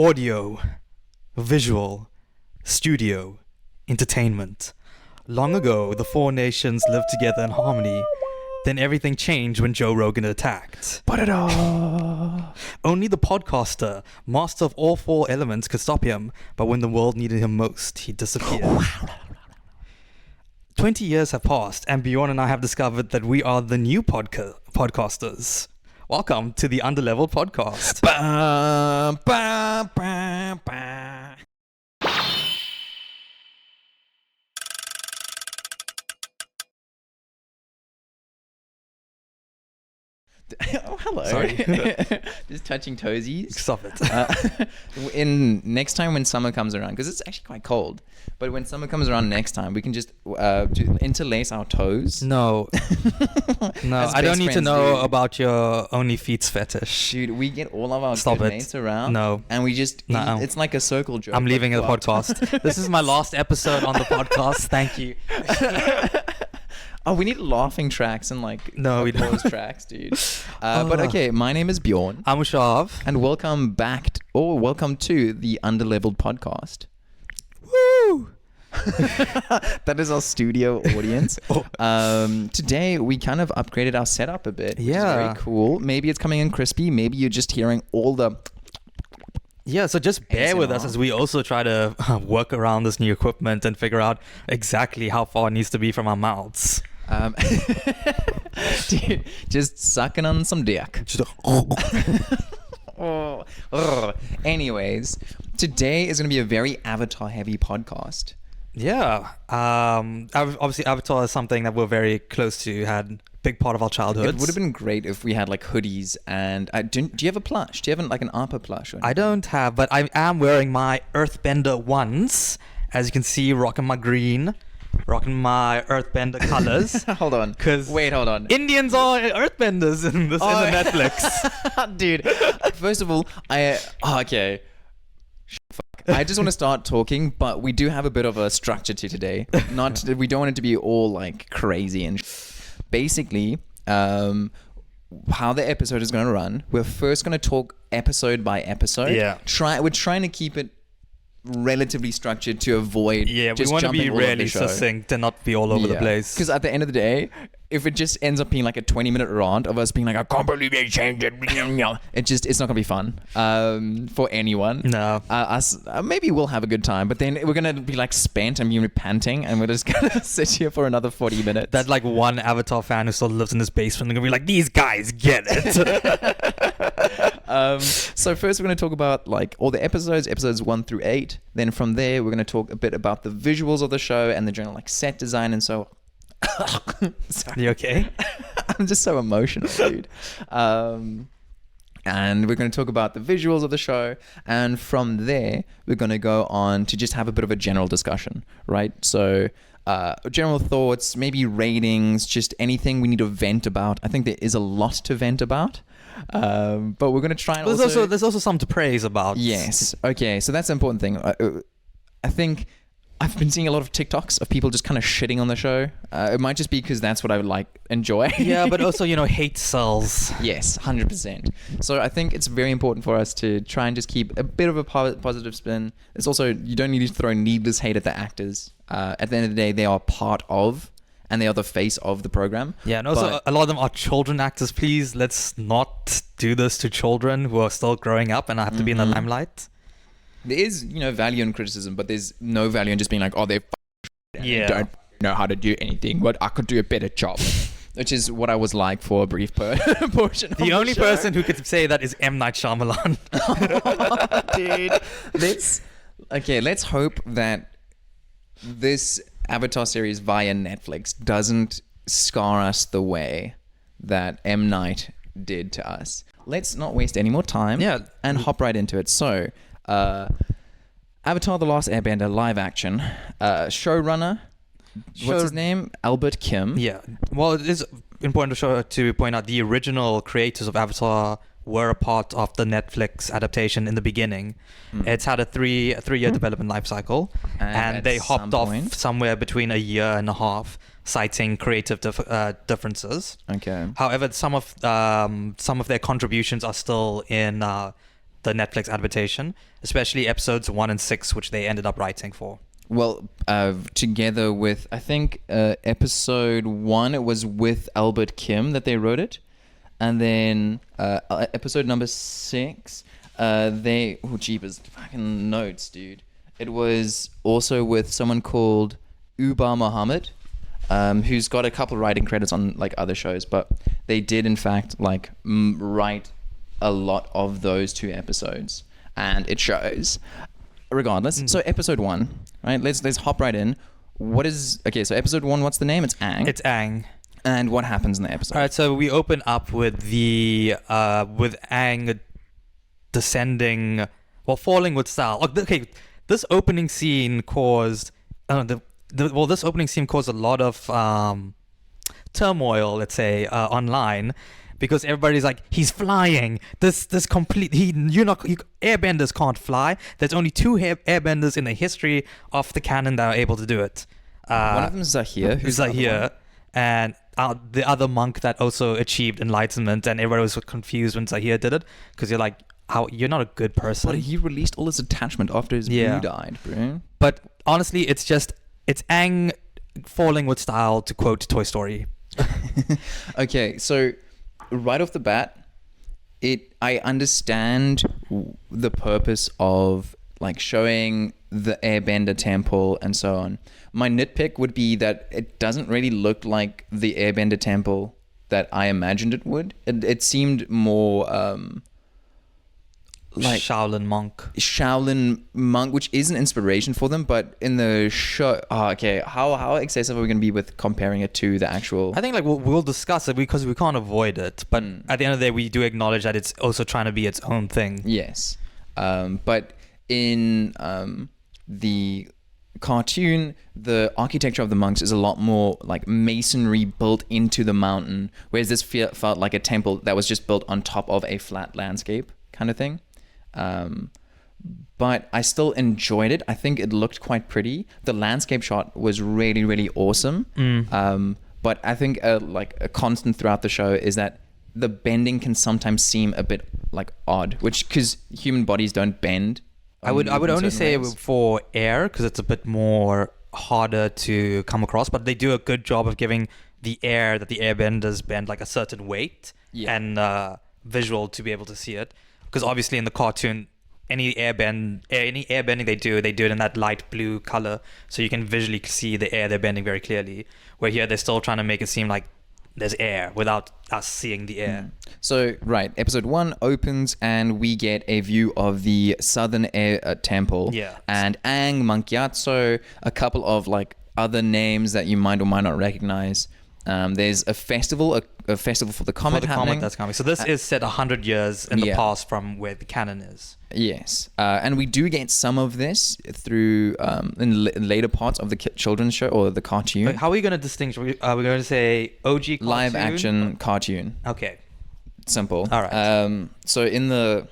Audio, visual, studio, entertainment. Long ago, the four nations lived together in harmony. Then everything changed when Joe Rogan attacked. Only the podcaster, master of all four elements, could stop him. But when the world needed him most, he disappeared. 20 years have passed, and Bjorn and I have discovered that we are the new podcasters. Welcome to the Underleveled podcast. Ba, ba, ba, ba. Oh, hello. Sorry. Just touching toesies. Stop it. In next time when summer comes around, because it's actually quite cold, but when summer comes around next time, we can just interlace our toes. No. No, As I don't best need to friends know do. about your only feet fetish. Dude, we get all of our Stop good it. mates around. No. And we just, No. it's like a circle joke. I'm leaving the What? podcast. This is my last episode on the podcast. Thank you. Oh, we need laughing tracks and like No, we don't. applause tracks, dude. But okay, my name is Bjorn. I'm Ushav. And welcome back, welcome to the Underleveled podcast. Woo! That is our studio audience. Oh. Today, we kind of upgraded our setup a bit, which is Yeah. very cool. Maybe it's coming in crispy. Maybe you're just hearing all the... Yeah, so just bear with us ASMR. as we also try to work around this new equipment and figure out exactly how far it needs to be from our mouths. Dude, just sucking on some dick. Oh. Anyways, today is going to be a very Avatar-heavy podcast. Yeah. Obviously, Avatar is something that we're very close to, had a big part of our childhood. It would have been great if we had like hoodies and... do you have a plush? Do you have like an Appa plush? Or I don't have, but I am wearing my Earthbender ones. As you can see, rocking my green, rocking my Earthbender colors. Hold on. Wait, hold on. Indians are Earthbenders in the Netflix. Dude, first of all, okay. Fuck. I just want to start talking, but we do have a bit of a structure to today. We don't want it to be all like crazy and basically, how the episode is going to run. We're first going to talk episode by episode. Yeah. We're trying to keep it relatively structured to avoid Yeah, we just want to be jumping all over the really show. succinct and not be all over the place. Because at the end of the day, if it just ends up being like a 20-minute rant of us being like, I can't believe they changed it. It's not going to be fun for anyone. No. Maybe we'll have a good time, but then we're going to be like spent and be panting and we're just going to sit here for another 40 minutes. That like one Avatar fan who still lives in his basement, they're going to be like, these guys get it. So first we're going to talk about like all the episodes 1 through 8. Then from there, we're going to talk a bit about the visuals of the show and the general like set design and so... Sorry. You okay? I'm just so emotional, dude. And we're going to talk about the visuals of the show. And from there, we're going to go on to just have a bit of a general discussion, right? So general thoughts, maybe ratings, just anything we need to vent about. I think there is a lot to vent about. But we're going to try and There's also some to praise about. Yes. Okay. So that's the important thing. I think I've been seeing a lot of TikToks of people just kind of shitting on the show. It might just be because that's what I would like enjoy. Yeah, but also, hate sells. Yes, 100%. So I think it's very important for us to try and just keep a bit of a positive spin. It's also, you don't need to throw needless hate at the actors. At the end of the day, they are part of and they are the face of the program. Yeah, and also a lot of them are children actors. Please, let's not do this to children who are still growing up and have to be in the limelight. There is, value in criticism, but there's no value in just being like, oh, they don't know how to do anything, but I could do a better job. Which is what I was like for a brief portion of The only show. person who could say that is M. Night Shyamalan. Dude. Let's hope that this Avatar series via Netflix doesn't scar us the way that M. Night did to us. Let's not waste any more time and hop right into it. So, Avatar The Last Airbender live action. Showrunner, what's his name? Albert Kim. Yeah. Well, it is important to point out the original creators of Avatar were a part of the Netflix adaptation in the beginning. It's had a three-year development life cycle, and they hopped off somewhere between a year and a half, citing creative differences. Okay. However, some of their contributions are still in the Netflix adaptation, especially episodes 1 and 6, which they ended up writing for. Well, together with, I think, episode 1, it was with Albert Kim that they wrote it. And then episode number 6, jeepers, fucking notes, dude. It was also with someone called Uba Muhammad, who's got a couple writing credits on like other shows, but they did in fact like write a lot of those 2 episodes, and it shows. Regardless, so episode 1, right? Let's hop right in. So episode 1, what's the name? It's Aang. It's Aang. And what happens in the episode? All right, so we open up with with Aang descending, falling with style. Okay, this opening scene caused this opening scene caused a lot of turmoil, let's say, online, because everybody's like, he's flying. Airbenders can't fly. There's only 2 airbenders in the history of the canon that are able to do it. One of them is Zahir. Who's Zahir, and the other monk that also achieved enlightenment, and everybody was confused when Zahir did it, because you're like, you're not a good person. But he released all his attachment after his blue died, bro. But honestly, it's Aang falling with style, to quote Toy Story. Okay, so right off the bat, I understand the purpose of like showing the Airbender temple and so on. My nitpick would be that it doesn't really look like the Airbender temple that I imagined it would. It seemed more like Shaolin monk, which is an inspiration for them, but in the show, how excessive are we going to be with comparing it to the actual? I think like we'll discuss it because we can't avoid it, but at the end of the day, we do acknowledge that it's also trying to be its own thing. Yes, but in the cartoon, the architecture of the monks is a lot more like masonry built into the mountain, whereas this felt like a temple that was just built on top of a flat landscape kind of thing. But I still enjoyed it. I think it looked quite pretty. The landscape shot was really, really awesome. But I think like a constant throughout the show is that the bending can sometimes seem a bit like odd, because human bodies don't bend. I would only say for air, because it's a bit more harder to come across, but they do a good job of giving the air that the airbenders bend like a certain weight and visual to be able to see it. Because obviously in the cartoon, any airbending they do it in that light blue color, so you can visually see the air they're bending very clearly. Where here they're still trying to make it seem like there's air without us seeing the air. So, right, episode 1 opens and we get a view of the Southern Air Temple. Yeah. And Aang, Mankyatso, a couple of like other names that you might or might not recognize. There's a festival for the comet happening. That's coming. So this is set 100 years in the past from where the canon is. Yes, and we do get some of this through in later parts of the children's show or the cartoon. Wait, how are we going to distinguish? Are we going to say OG cartoon? Live action cartoon? Okay. Simple. All right. So in the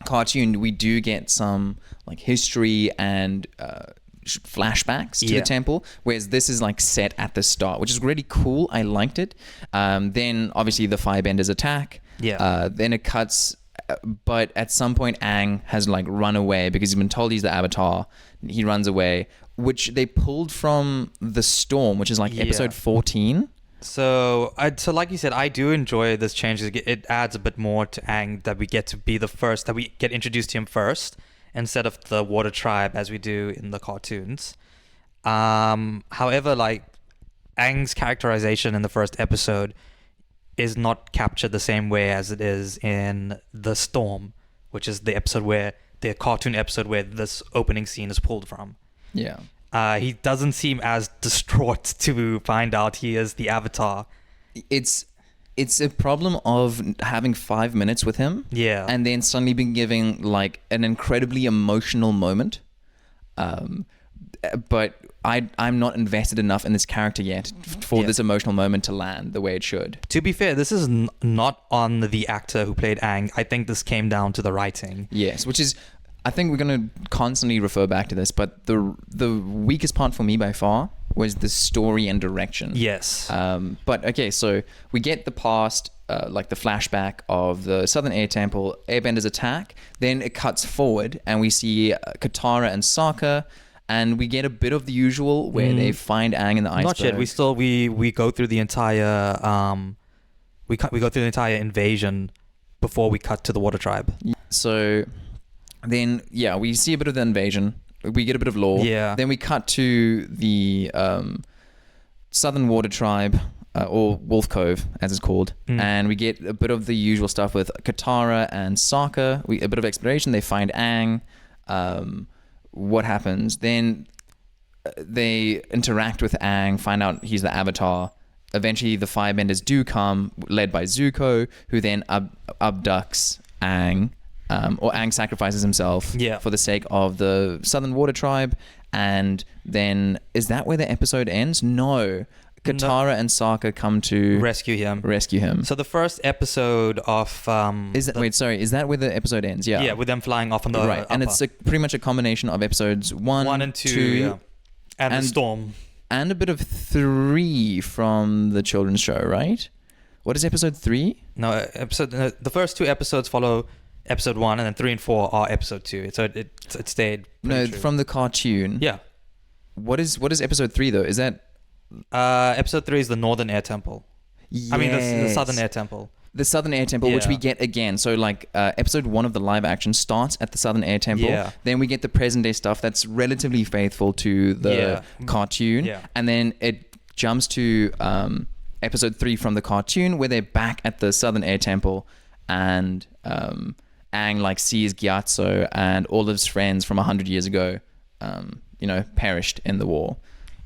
cartoon, we do get some like history and flashbacks to the temple, whereas this is like set at the start, which is really cool. I liked it. Then obviously the firebenders attack. Then it cuts, but at some point Aang has like run away because he's been told he's the Avatar. He runs away, which they pulled from The Storm, which is like episode 14. So like you said, I do enjoy this change. It adds a bit more to Aang, that we get to be the first, that we get introduced to him first, instead of the Water Tribe as we do in the cartoons. However, like Aang's characterization in the first episode is not captured the same way as it is in The Storm, which is the cartoon episode where this opening scene is pulled from. Yeah. He doesn't seem as distraught to find out he is the Avatar. It's a problem of having 5 minutes with him, and then suddenly being given like an incredibly emotional moment. But I'm not invested enough in this character yet for this emotional moment to land the way it should. To be fair, this is not on the actor who played Aang. I think this came down to the writing. Yes, which is, I think we're going to constantly refer back to this, but the weakest part for me by far was the story and direction. Yes. But okay, so we get the past like the flashback of the Southern Air Temple, Airbender's attack. Then it cuts forward and we see Katara and Sokka, and we get a bit of the usual where they find Aang in the iceberg. Not yet. We go through the entire we go through the entire invasion before we cut to the Water Tribe. So then we see a bit of the invasion. We get a bit of lore. Yeah. Then we cut to the Southern Water Tribe, or Wolf Cove, as it's called, and we get a bit of the usual stuff with Katara and Sokka. A bit of exploration. They find Aang. What happens? Then they interact with Aang, find out he's the Avatar. Eventually, the Firebenders do come, led by Zuko, who then abducts Aang. Or Aang sacrifices himself for the sake of the Southern Water Tribe. And then, is that where the episode ends? No. Katara and Sokka come to rescue him. So the first episode of is that where the episode ends? Yeah, with them flying off on the right, and it's pretty much a combination of episodes 1 and 2 and the storm, and a bit of 3 from the children's show. Right? What is episode 3? No, the first 2 episodes follow episode 1, and then 3 and 4 are episode 2. So it stayed. No, true. From the cartoon. Yeah. What is episode 3 though? Is that episode 3 is the Northern Air Temple. Yes. I mean the Southern Air Temple. The Southern Air Temple, which we get again. So like episode 1 of the live action starts at the Southern Air Temple. Yeah. Then we get the present day stuff that's relatively faithful to the cartoon. Yeah. And then it jumps to episode 3 from the cartoon where they're back at the Southern Air Temple, and Aang like sees Gyatso and all of his friends from 100 years ago, perished in the war.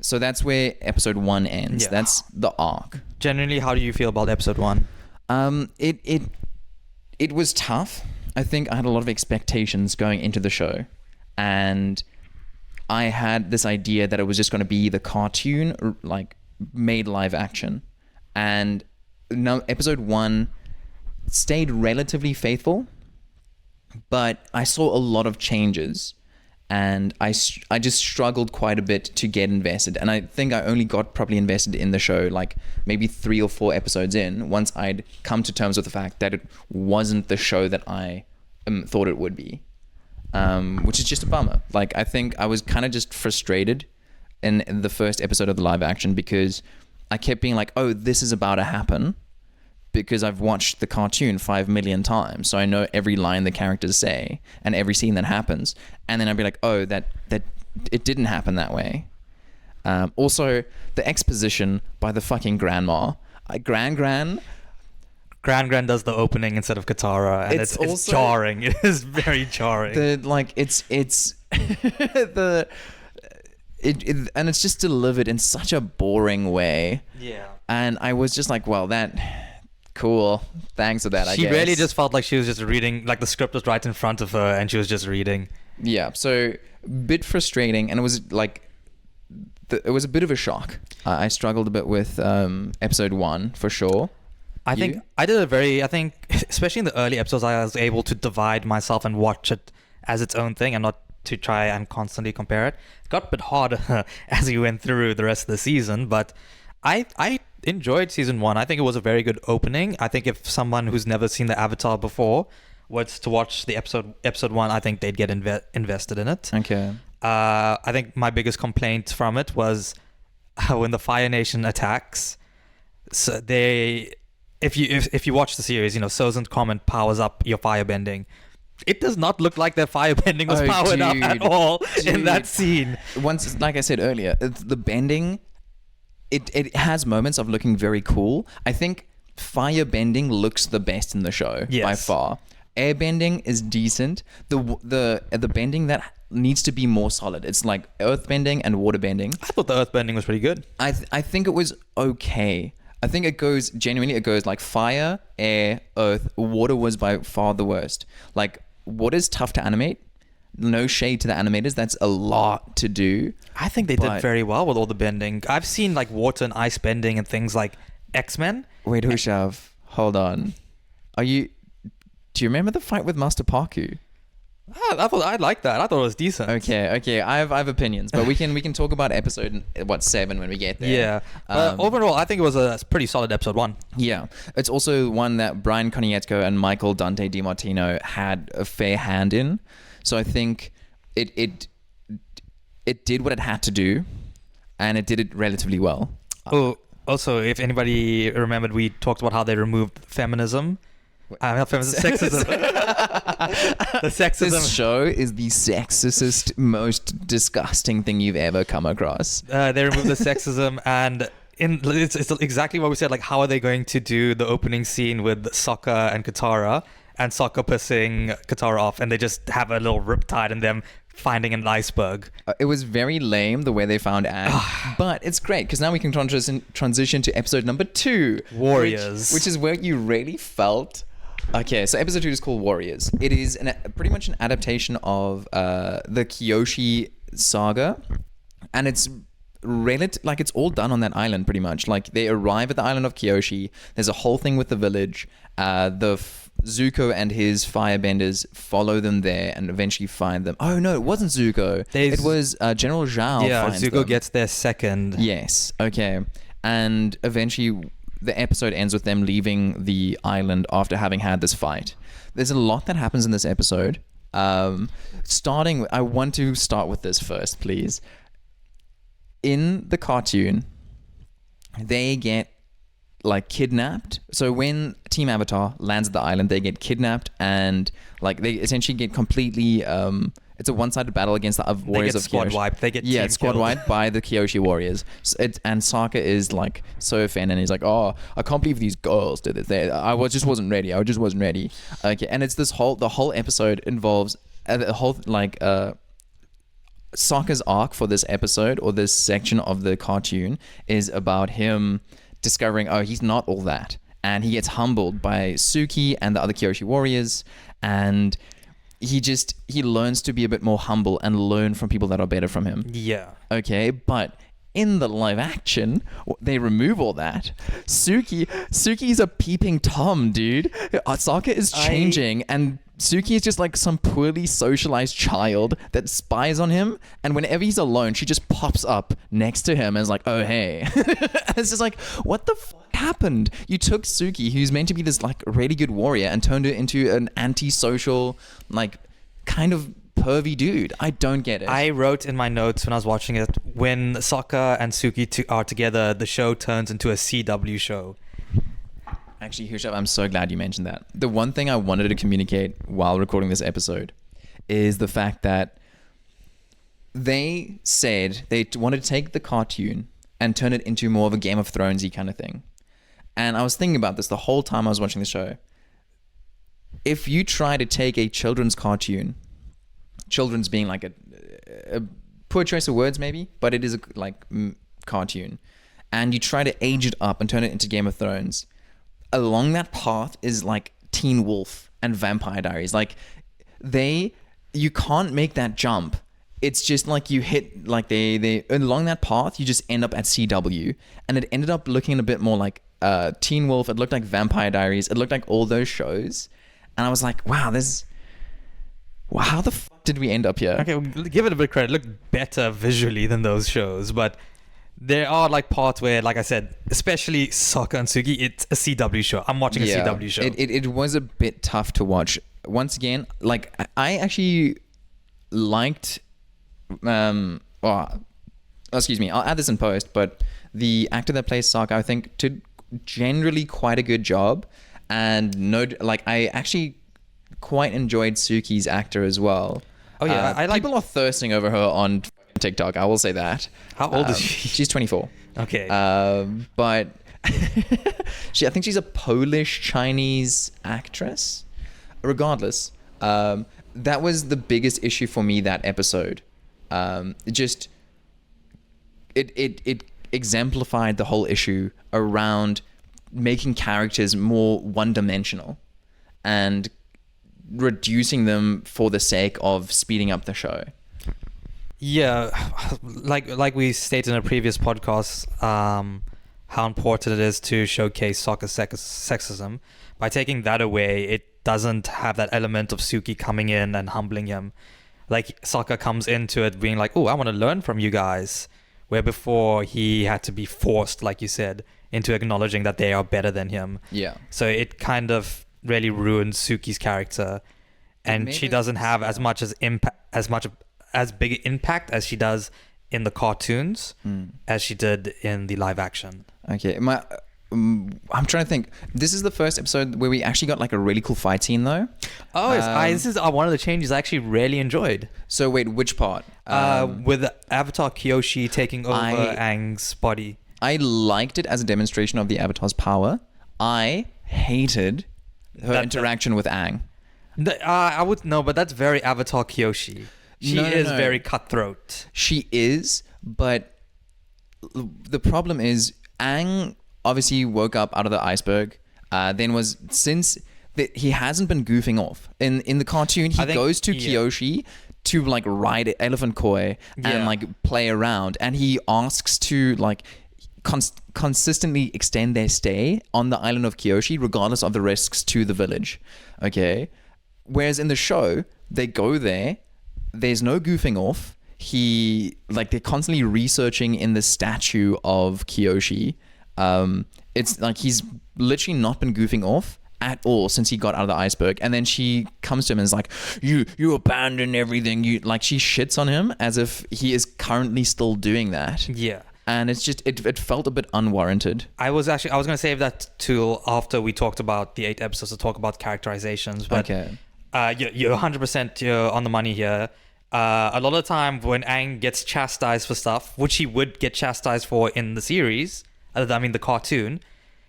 So that's where episode 1 ends. Yeah. That's the arc. Generally, how do you feel about episode 1? It was tough. I think I had a lot of expectations going into the show, and I had this idea that it was just going to be the cartoon, like made live action, and no, episode 1 stayed relatively faithful, but I saw a lot of changes. And I just struggled quite a bit to get invested. And I think I only got properly invested in the show like maybe 3 or 4 episodes in, once I'd come to terms with the fact that it wasn't the show that I thought it would be, which is just a bummer. Like, I think I was kind of just frustrated in the first episode of the live action because I kept being like, oh, this is about to happen, because I've watched the cartoon 5 million times, so I know every line the characters say and every scene that happens. And then I'd be like, oh, that it didn't happen that way. Also, the exposition by the fucking grandma. Gran Gran does the opening instead of Katara, and it's also jarring. It is very jarring. And it's just delivered in such a boring way. Yeah. And I was just like, well, cool. Thanks for that, I guess. She really just felt like she was just reading, like the script was right in front of her and she was just reading. Yeah, so bit frustrating, and it was like, it was a bit of a shock. I struggled a bit with episode 1 for sure. I think especially in the early episodes, I was able to divide myself and watch it as its own thing and not to try and constantly compare it. It got a bit harder as we went through the rest of the season, but I enjoyed season 1. I think it was a very good opening. I think if someone who's never seen the Avatar before was to watch the episode 1, I think they'd get invested in it. Okay. I think my biggest complaint from it was when the Fire Nation attacks. So if you watch the series, Sozan's comment powers up your firebending. It does not look like their firebending was powered up at all in that scene. Once, like I said earlier, the bending, it has moments of looking very cool. I think firebending looks the best in the show by far. Airbending is decent. The bending that needs to be more solid. It's like earthbending and waterbending. I thought the earthbending was pretty good. I think it was okay. I think it goes like fire, air, earth. Water was by far the worst. Like, water's tough to animate. No shade to the animators. That's a lot to do. I think they did very well with all the bending. I've seen like water and ice bending and things like X-Men. Wait, Hushav, hold on. Do you remember the fight with Master Parku? I like that. I thought it was decent. Okay. I have opinions, but we can talk about episode 7 when we get there. Yeah. But overall, I think it was a pretty solid episode 1. Yeah, it's also one that Brian Konietzko and Michael Dante DiMartino had a fair hand in. So I think it did what it had to do, and it did it relatively well. Oh, also, if anybody remembered, we talked about how they removed feminism. Not feminism, sexism. The sexism. This show is the sexist, most disgusting thing you've ever come across. They removed the sexism, and it's exactly what we said. Like, how are they going to do the opening scene with Sokka and Katara, and Sokka pissing Katara off, and they just have a little riptide in them finding an iceberg. It was very lame the way they found Aang, but it's great because now we can transition to episode number 2, Warriors, which is where you really felt. Okay, so episode 2 is called Warriors. It is pretty much an adaptation of the Kyoshi saga, and it's like it's all done on that island pretty much. Like they arrive at the island of Kyoshi. There's a whole thing with the village. Zuko and his firebenders follow them there and eventually find them. Oh no, it wasn't Zuko. It was General Zhao. Yeah, finds Zuko them. gets there second. Yes. Okay, and eventually the episode ends with them leaving the island after having had this fight. There's a lot that happens in this episode. I want to start with this first, please. In the cartoon, they get like kidnapped. So when Team Avatar lands at the island, they get kidnapped and like they essentially get completely it's a one-sided battle against the warriors of Kyoshi. Squad wiped. They get squad wiped by the Kyoshi warriors. And Sokka is like so offended, and he's like, "Oh, I can't believe these girls did it. Just wasn't ready. I just wasn't ready." Okay, and it's the whole episode involves the whole like Sokka's arc for this episode or this section of the cartoon is about him discovering, oh, he's not all that, and he gets humbled by Suki and the other Kyoshi warriors, and he learns to be a bit more humble and learn from people that are better from him. Yeah. Okay, but in the live action, they remove all that. Suki's a peeping Tom, dude. Sokka is changing, and Suki is just like some poorly socialized child that spies on him, and whenever he's alone, she just pops up next to him and is like, oh, hey. It's just like, what the fuck happened? You took Suki, who's meant to be this like really good warrior, and turned her into an antisocial, like kind of pervy dude. I don't get it. I wrote in my notes when I was watching it, when Sokka and Suki are together, the show turns into a CW show. Actually, Hushab, I'm so glad you mentioned that. The one thing I wanted to communicate while recording this episode is the fact that they said they wanted to take the cartoon and turn it into more of a Game of Thrones-y kind of thing. And I was thinking about this the whole time I was watching the show. If you try to take a children's cartoon, children's being like a poor choice of words maybe, but it is a cartoon, and you try to age it up and turn it into Game of Thrones, along that path is like Teen Wolf and Vampire Diaries. Like you can't make that jump. It's just like you hit like they along that path you just end up at CW, and it ended up looking a bit more like Teen Wolf. It looked like Vampire Diaries. It looked like all those shows, and I was like, wow, how the fuck did we end up here? Okay, we'll give it a bit of credit. It looked better visually than those shows, but there are like parts where, like I said, especially Sokka and Suki, it's a CW show. I'm watching a CW show. It was a bit tough to watch. Once again, like I actually liked excuse me, I'll add this in post, but the actor that plays Sokka, I think, did generally quite a good job. And I actually quite enjoyed Suki's actor as well. Oh yeah, I like. People are thirsting over her on TikTok. I will say that. How old is she? She's 24. Okay. But I think she's a Polish Chinese actress. Regardless, that was the biggest issue for me that episode. It exemplified the whole issue around making characters more one-dimensional and reducing them for the sake of speeding up the show. Yeah, like we stated in a previous podcast, how important it is to showcase Sokka's sexism. By taking that away, it doesn't have that element of Suki coming in and humbling him. Like, Sokka comes into it being like, oh, I want to learn from you guys. Where before he had to be forced, like you said, into acknowledging that they are better than him. Yeah. So it kind of really ruins Suki's character. And she doesn't have as much as big an impact as she does in the cartoons as she did in the live action. Okay. I'm trying to think. This is the first episode where we actually got like a really cool fight scene though. Oh, this is one of the changes I actually really enjoyed. So wait, which part? With Avatar Kyoshi taking over Aang's body. I liked it as a demonstration of the Avatar's power. I hated her interaction with Aang. I would know, but that's very Avatar Kyoshi. She is very cutthroat. She is, but the problem is Aang obviously woke up out of the iceberg. He hasn't been goofing off in the cartoon. He goes to Kyoshi to like ride elephant koi and like play around, and he asks to like consistently extend their stay on the island of Kyoshi regardless of the risks to the village. Okay, whereas in the show they go there, there's no goofing off. They're constantly researching in the statue of Kyoshi. It's like he's literally not been goofing off at all since he got out of the iceberg. And then she comes to him and is like, you abandon everything. She shits on him as if he is currently still doing that. Yeah. And it's just, it felt a bit unwarranted. I was going to save that till after we talked about the 8 episodes to talk about characterizations. But okay. You're 100% on the money here. A lot of the time when Aang gets chastised for stuff, which he would get chastised for in the series, the cartoon,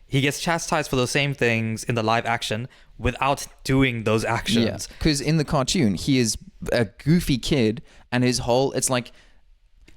he gets chastised for those same things in the live action without doing those actions. Yeah, because in the cartoon, he is a goofy kid, and it's like,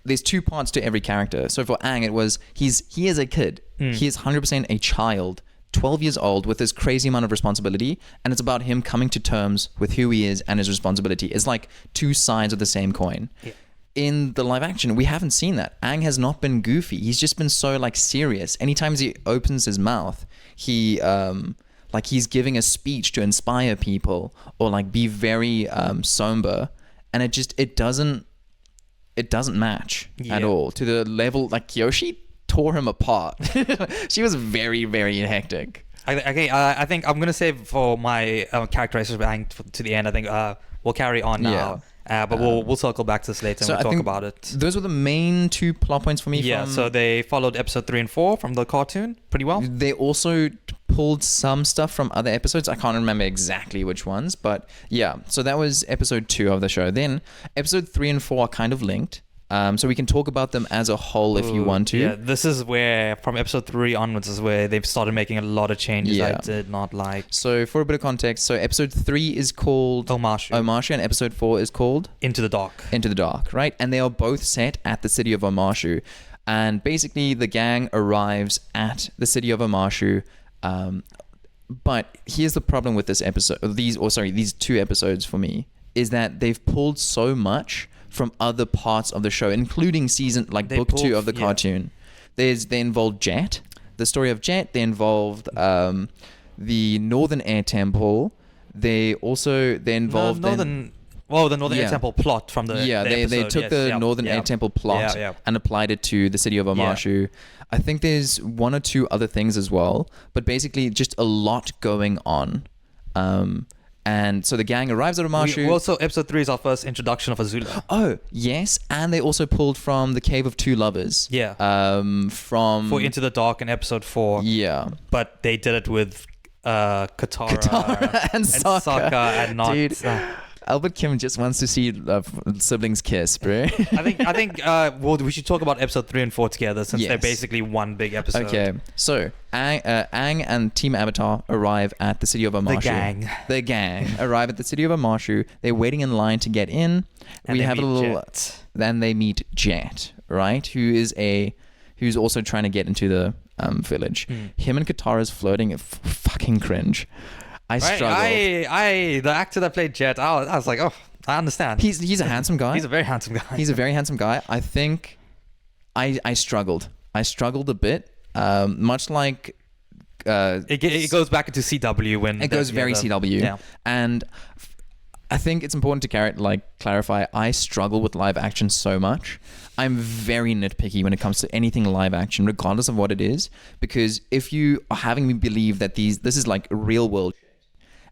there's 2 parts to every character. So for Aang, it was, he is a kid. He is 100% a child, 12 years old with this crazy amount of responsibility, and it's about him coming to terms with who he is and his responsibility. It's like 2 sides of the same coin. Yeah. In the live action, we haven't seen that. Aang has not been goofy. He's just been so like serious. Anytime he opens his mouth, he like he's giving a speech to inspire people or like be very somber, and it doesn't match at all to the level. Like Kyoshi tore him apart. She was very, very hectic. I think I'm gonna save for my characterizations of Aang to the end. I think we'll carry on now. Yeah. But we'll circle back to this later and we'll talk about it. Those were the main 2 plot points for me. Yeah, so they followed episode 3 and 4 from the cartoon pretty well. They also pulled some stuff from other episodes. I can't remember exactly which ones, but yeah. So that was episode 2 of the show. Then episode 3 and 4 are kind of linked. So we can talk about them as a whole if you want to. Yeah, this is where, from episode 3 onwards, is where they've started making a lot of changes I did not like. So for a bit of context, so episode 3 is called Omashu, and episode 4 is called Into the Dark, right? And they are both set at the city of Omashu. And basically the gang arrives at the city of Omashu. But here's the problem with this episode, these 2 episodes for me, is that they've pulled so much from other parts of the show, including book 2 of the cartoon. They involved Jet, the story of Jet. They involved the Northern Air Temple. They involved the Northern Air Temple plot from the they took the Northern Air Temple plot and applied it to the city of Omashu. Yeah. I think there's 1 or 2 other things as well, but basically just a lot going on. And so the gang arrives at Omashu. Also, episode 3 is our first introduction of Azula. Oh, yes. And they also pulled from the Cave of Two Lovers. Yeah. For Into the Dark in episode 4. Yeah. But they did it with Katara and Sokka and not... Dude, Albert Kim just wants to see siblings kiss, bro. I think we should talk about episode 3 and 4 together since they're basically one big episode. Okay, so Aang and Team Avatar arrive at the city of Omashu. The gang arrive at the city of Omashu. They're waiting in line to get in. Then they meet Jet, right? Who's also trying to get into the village. Him and Katara's flirting. Fucking cringe. I struggled. The actor that played Jet, I was like, oh, I understand. He's a handsome guy. He's a very handsome guy. He's a very handsome guy. I think I struggled. I struggled a bit. Much like It goes back into CW when it goes very CW. Yeah. And I think it's important to clarify. I struggle with live action so much. I'm very nitpicky when it comes to anything live action, regardless of what it is. Because if you are having me believe that this is like real world,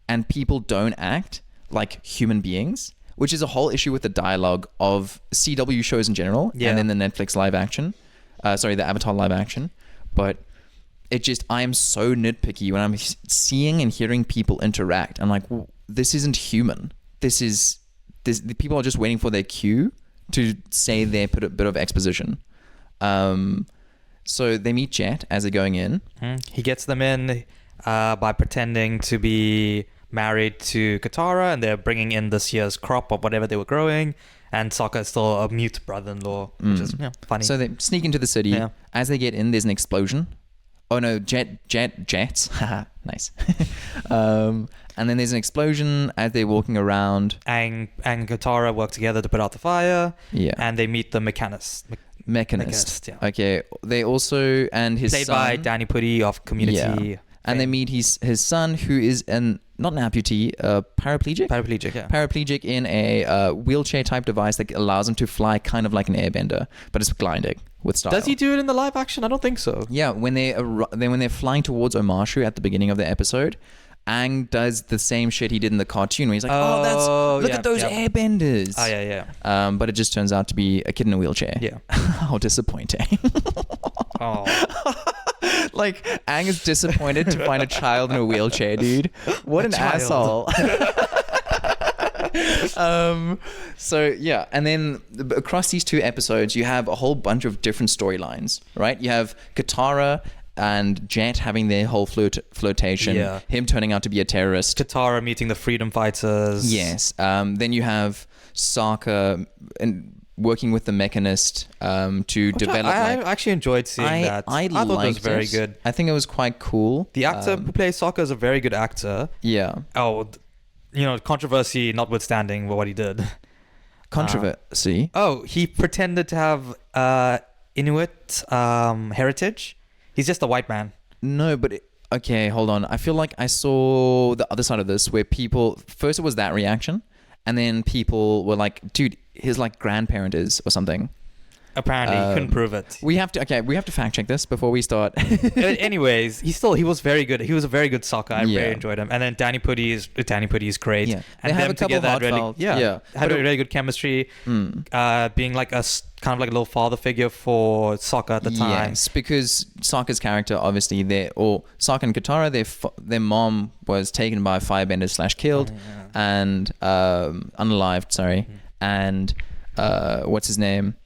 and people don't act like human beings, which is a whole issue with the dialogue of CW shows in general, and then the Netflix live action, the Avatar live action. But I am so nitpicky when I'm seeing and hearing people interact. I'm like, well, this isn't human. The people are just waiting for their cue to say their bit of exposition. So they meet Jet as they're going in. He gets them in by pretending to be married to Katara, and they're bringing in this year's crop of whatever they were growing. And Sokka is still a mute brother-in-law, which is funny. So they sneak into the city. Yeah. As they get in, there's an explosion. Oh no, jets. Haha, nice. And then there's an explosion as they're walking around. Aang and Katara work together to put out the fire. Yeah. And they meet the Mechanist. Mechanist. Yeah. Okay. They also, and his played son. by Danny Pudi of Community. Yeah. And they meet his son, who is not an amputee, paraplegic? Paraplegic, yeah. Paraplegic in a wheelchair type device that allows him to fly kind of like an airbender, but it's gliding with style. Does he do it in the live action? I don't think so. Yeah, when they're flying towards Omashu at the beginning of the episode, Aang does the same shit he did in the cartoon where he's like, look at those airbenders. Oh, yeah. But it just turns out to be a kid in a wheelchair. Yeah. How disappointing. Oh. Like, Aang is disappointed to find a child in a wheelchair, dude. What an asshole. So yeah, and then across these two episodes you have a whole bunch of different storylines, right? You have Katara and Jet having their whole flirtation, him turning out to be a terrorist, Katara meeting the freedom fighters. Yes. Then you have Sokka and working with the Mechanist to develop. I actually enjoyed seeing that. I thought it was very it. good. I think it was quite cool. The actor who plays Sokka is a very good actor. Yeah. Oh, controversy notwithstanding what he did. Controversy? He pretended to have Inuit heritage. He's just a white man. No, but okay, hold on. I feel like I saw the other side of this where people, first it was that reaction, and then people were like, dude, his like grandparent is or something. Apparently, he couldn't prove it. We have to fact check this before we start. Anyways, he was very good. He was a very good Sokka. I very enjoyed him. And then Danny Pudi is great. Yeah. And they have a couple of had a really good chemistry. Being like kind of like a little father figure for Sokka at the time. Yes, because Sokka's character, obviously, Sokka and Katara, their mom was taken by a firebender / killed, and unalived. Sorry, and what's his name?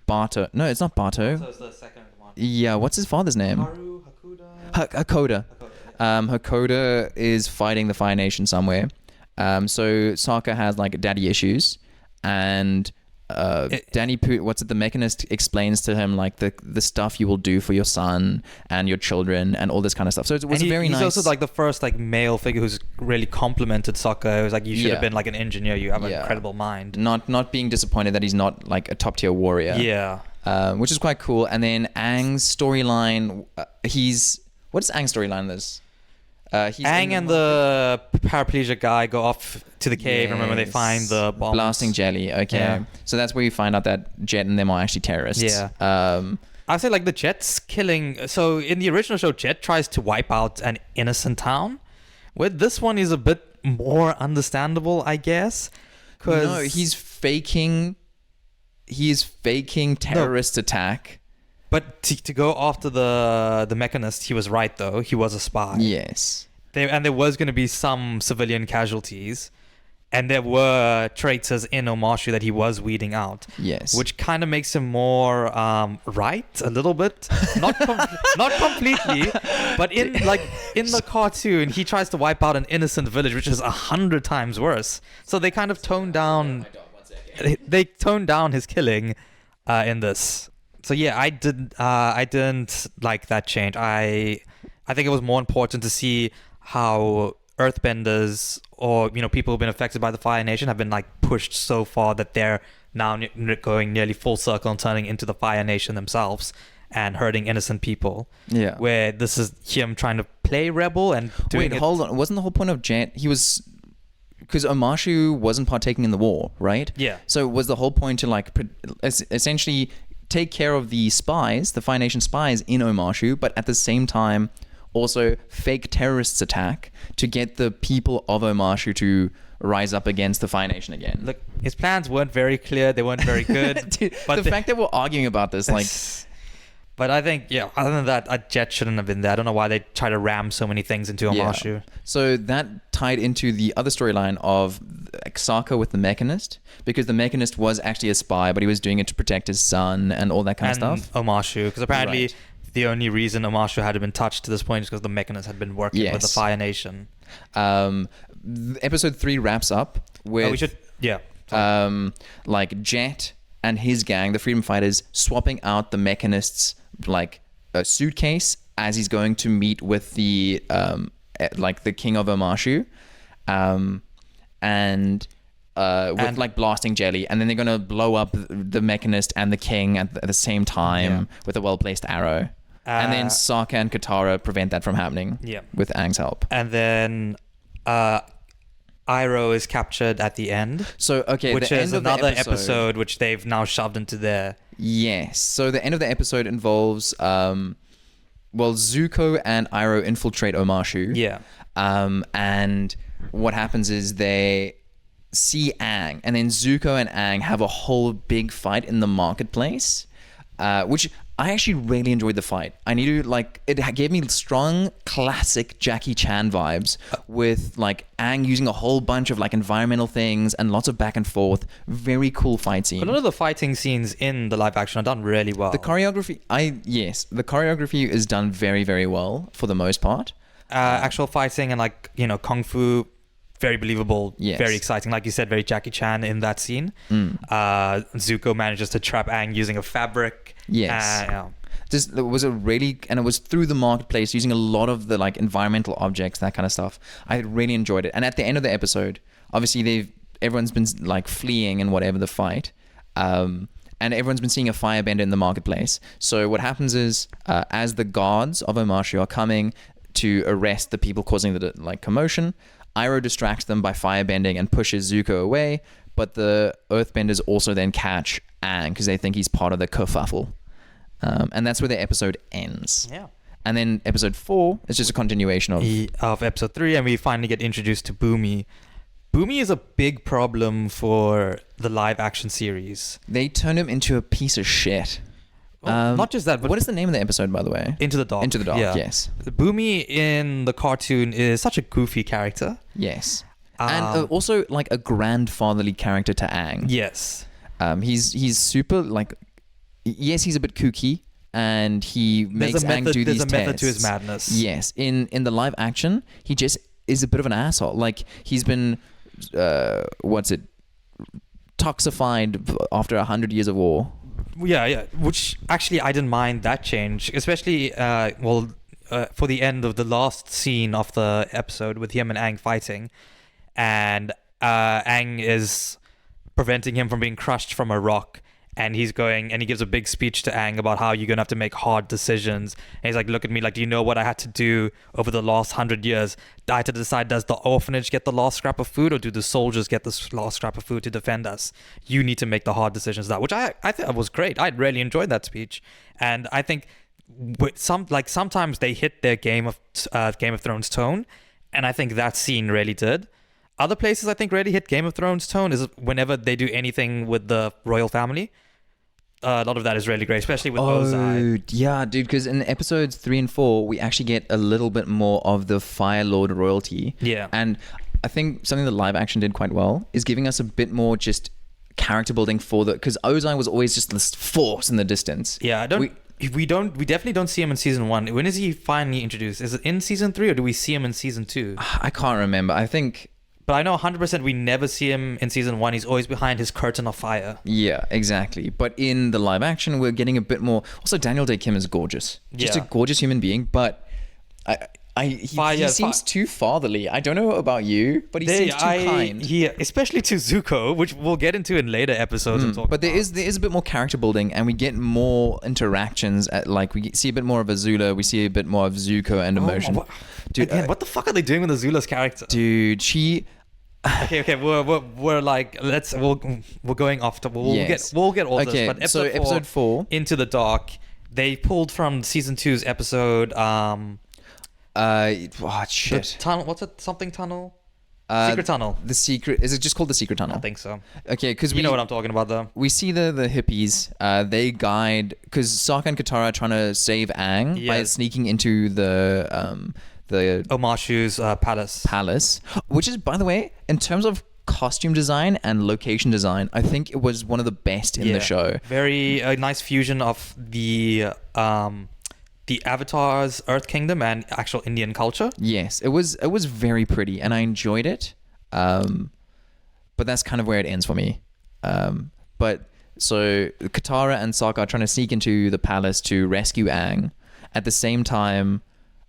Bato. No, it's not Bato. So it's the second one. Yeah, what's his father's name? Hakoda. Hakoda is fighting the Fire Nation somewhere. So Sokka has like daddy issues, and the Mechanist explains to him like the stuff you will do for your son and your children and all this kind of stuff. So it was very nice. He's also like the first like male figure who's really complimented Sokka. It was like, you should have been like an engineer. You have an incredible mind. Not being disappointed that he's not like a top tier warrior. Yeah. Which is quite cool. And then Aang's storyline. What is Aang's storyline in this? Aang and the paraplegic guy go off to the cave. And remember, they find the bombs. Blasting jelly. Okay. Yeah. So that's where you find out that Jet and them are actually terrorists. Yeah. I'd say like the Jet's killing. So in the original show, Jet tries to wipe out an innocent town. With this one is a bit more understandable, I guess. No, he's faking terrorist attack. But to go after the Mechanist, he was right though. He was a spy. Yes. There was going to be some civilian casualties, and there were traitors in Omashu that he was weeding out. Yes. Which kind of makes him more right a little bit, not completely, but in the cartoon, he tries to wipe out an innocent village, which is 100 times worse. So they kind of toned down. They toned down his killing in this. So yeah, I didn't like that change. I think it was more important to see how earthbenders or people who've been affected by the Fire Nation have been like pushed so far that they're now going nearly full circle and turning into the Fire Nation themselves, and hurting innocent people. Yeah. Where this is him trying to play rebel and doing Wait, hold on. Wasn't the whole point of Jet? He was because Omashu wasn't partaking in the war, right? Yeah. So was the whole point to like essentially take care of the spies, the Fire Nation spies in Omashu, but at the same time also fake terrorists attack to get the people of Omashu to rise up against the Fire Nation again. Look, his plans weren't very clear. They weren't very good. Dude, but the fact that we're arguing about this, like, but I think, yeah, other than that, Jet shouldn't have been there. I don't know why they try to ram so many things into Omashu. yeah. So that tied into the other storyline of Sokka with the Mechanist, because the Mechanist was actually a spy, but he was doing it to protect his son and all that kind of stuff. Omashu, because apparently Right. the only reason Omashu had been touched to this point is because the Mechanist had been working with the Yes. Fire Nation. Episode 3 wraps up with We should, yeah. like Jet and his gang, the Freedom Fighters, swapping out the Mechanist's like a suitcase as he's going to meet with the like the king of Omashu, and like blasting jelly, and then they're gonna blow up the Mechanist and the king at the same time with a well-placed arrow. And then Sokka and Katara prevent that from happening with Aang's help. And then Iroh is captured at the end. So, okay, which the is end of the another episode which they've now shoved into there. Yes. So the end of the episode involves, Zuko and Iroh infiltrate Omashu. Yeah. And what happens is they see Aang, and then Zuko and Aang have a whole big fight in the marketplace, which I actually really enjoyed the fight. I need to, like, it gave me strong classic Jackie Chan vibes with like Aang using a whole bunch of like environmental things and lots of back and forth. Very cool fight scene. A lot of the fighting scenes in the live action are done really well. The choreography, the choreography is done very, very well for the most part. Actual fighting and like, kung fu, very believable, Yes. very exciting. Like you said, very Jackie Chan in that scene. Zuko manages to trap Aang using a fabric. Yes. It was and it was through the marketplace using a lot of the like environmental objects, that kind of stuff. I really enjoyed it. And at the end of the episode, obviously everyone's been like fleeing and whatever the fight. And everyone's been seeing a firebender in the marketplace. So what happens is, as the guards of Omashu are coming to arrest the people causing the like commotion, Iroh distracts them by firebending and pushes Zuko away, but the Earthbenders also then catch Aang because they think he's part of the kerfuffle. And that's where the episode ends. Yeah. And then episode 4 is just a continuation of episode 3, and we finally get introduced to Boomy. Boomy is a big problem for the live action series. They turned him into a piece of shit. Not just that, but what is the name of the episode, by the way? Into the Dark. Into the Dark, yeah. yes. Boomy in the cartoon is such a goofy character. Yes. And also like a grandfatherly character to Aang. Yes. He's super like, yes, he's a bit kooky, and he makes Aang do these tests. There's a method to his madness. Yes. In the live action, he just is a bit of an asshole. Like he's been, toxified after 100 years of war. Yeah. Which actually I didn't mind that change, especially for the end of the last scene of the episode with him and Aang fighting, and Aang is preventing him from being crushed from a rock, and he's going and he gives a big speech to Aang about how you're gonna have to make hard decisions. And he's like, "Look at me, like, do you know what I had to do over the last 100 years? I had to decide, does the orphanage get the last scrap of food, or do the soldiers get the last scrap of food to defend us? You need to make the hard decisions." Which I thought was great. I really enjoyed that speech, and I think with sometimes they hit their Game of Thrones tone, and I think that scene really did. Other places I think really hit Game of Thrones tone is whenever they do anything with the royal family. A lot of that is really great, especially with Ozai. Yeah, dude, because in episodes 3 and 4, we actually get a little bit more of the Fire Lord royalty. Yeah. And I think something that live action did quite well is giving us a bit more just character building because Ozai was always just this force in the distance. Yeah, we definitely don't see him in season 1. When is he finally introduced? Is it in season 3, or do we see him in season 2? I can't remember. I think... But I know 100% we never see him in season 1. He's always behind his curtain of fire. Yeah, exactly. But in the live action, we're getting a bit more... Also, Daniel Day Kim is gorgeous. Just a gorgeous human being. But He Fire- seems fi- too fatherly. I don't know about you, but he seems too kind. Especially to Zuko, which we'll get into in later episodes and talk But there is a bit more character building, and we get more interactions. We see a bit more of Azula, we see a bit more of Zuko and emotion. Dude, again, what the fuck are they doing with Azula's character? Dude, she. Okay, we're like we're going off to we'll Yes. get all Okay, this, but so episode 4 Into the Dark, they pulled from season 2's episode shit. the tunnel. What's it? Something tunnel. Uh, Secret tunnel. The secret is it just called the secret tunnel? I think so. Okay, because You know what I'm talking about, though. we see the hippies. They guide because Sokka and Katara are trying to save Aang by Yes. sneaking into the Omashu's palace. which is, by the way, in terms of costume design and location design, I think it was one of the best in the show. Very nice fusion of the Avatar's Earth Kingdom and actual Indian culture. Yes, it was very pretty, and I enjoyed it. But that's kind of where it ends for me. But so Katara and Sokka are trying to sneak into the palace to rescue Aang. At the same time,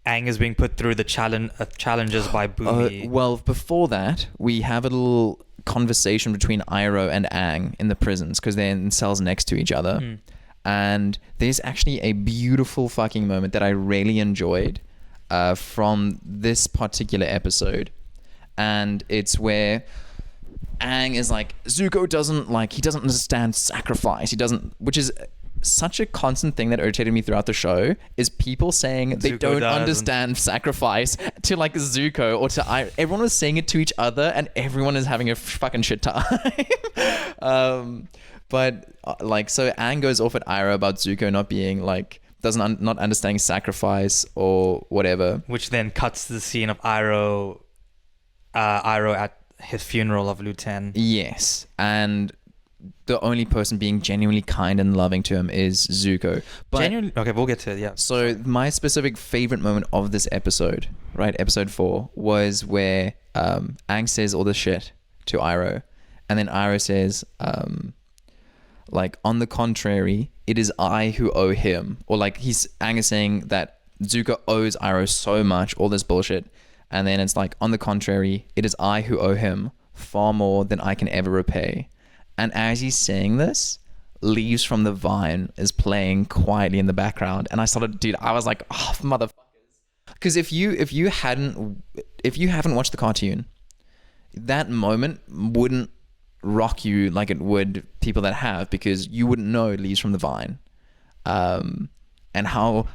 Aang is being put through the challenges by Boomy. well, before that, we have a little conversation between Iroh and Aang in the prisons because they're in cells next to each other. And there's actually a beautiful fucking moment that I really enjoyed from this particular episode. And it's where Aang is like, Zuko doesn't understand sacrifice. Which is such a constant thing that irritated me throughout the show, is people saying they Zuko don't doesn't. understand sacrifice to like Zuko or to Iroh. Everyone was saying it to each other, and everyone is having a fucking shit time. But so Aang goes off at Iroh about Zuko not being like not understanding sacrifice or whatever. Which then cuts to the scene of Iroh at his funeral of Luten. Yes, and the only person being genuinely kind and loving to him is Zuko. But Genuinely, okay, we'll get to it. Yeah. so my specific favorite moment of this episode, right, episode 4, was where Aang says all this shit to Iroh, and then Iroh says, on the contrary, it is I who owe him, or Aang is saying that Zuko owes Iroh so much, all this bullshit, and then it's like, on the contrary, it is I who owe him far more than I can ever repay. And as he's saying this, Leaves from the Vine is playing quietly in the background, and I was like, oh, motherfuckers. Because if you haven't watched the cartoon, that moment wouldn't rock you like it would people that have, because you wouldn't know Leaves from the Vine, and how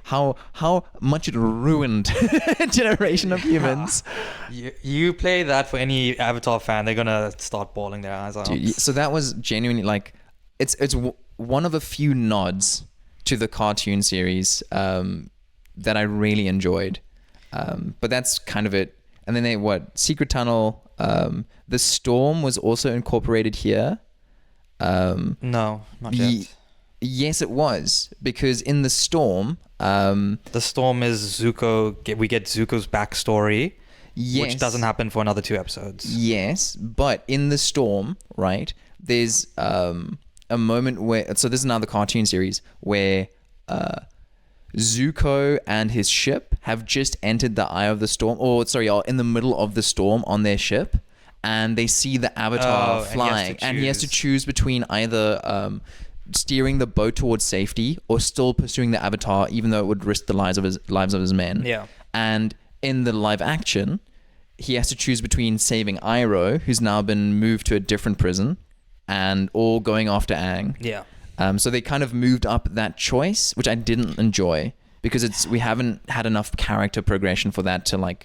much it ruined a generation of humans. You play that for any Avatar fan, they're gonna start bawling their eyes out. Dude, so that was genuinely it's one of a few nods to the cartoon series that I really enjoyed. But that's kind of it. And then Secret Tunnel. The storm was also incorporated here. No, not yet. Yes, it was, because in the storm, The storm is Zuko. We get Zuko's backstory, yes, which doesn't happen for another 2 episodes. Yes, but in the storm, right? There's a moment where, so this is another cartoon series where Zuko and his ship have just entered the eye of the storm, are in the middle of the storm on their ship, and they see the Avatar flying, and he has to choose between either steering the boat towards safety or still pursuing the Avatar, even though it would risk the lives of his men. Yeah. And in the live action, he has to choose between saving Iroh, who's now been moved to a different prison, or going after Aang. Yeah. So they kind of moved up that choice, which I didn't enjoy, because we haven't had enough character progression for that to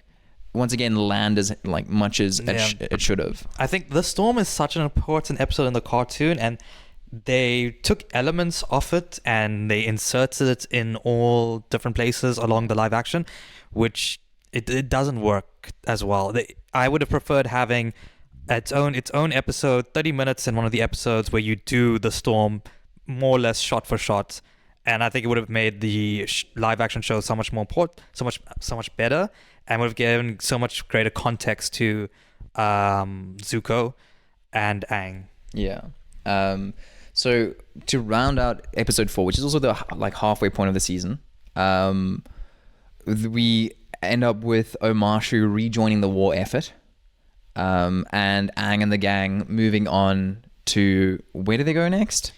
once again land as much as it should have. I think The Storm is such an important episode in the cartoon, and they took elements of it and they inserted it in all different places along the live action, which it doesn't work as well. I would have preferred having its own episode, 30 minutes in one of the episodes where you do The Storm more or less shot for shot, and I think it would have made the live action show so much better, and would have given so much greater context to Zuko and Aang. Yeah. So to round out episode 4, which is also the halfway point of the season, we end up with Omashu rejoining the war effort, and Aang and the gang moving on to, where do they go next?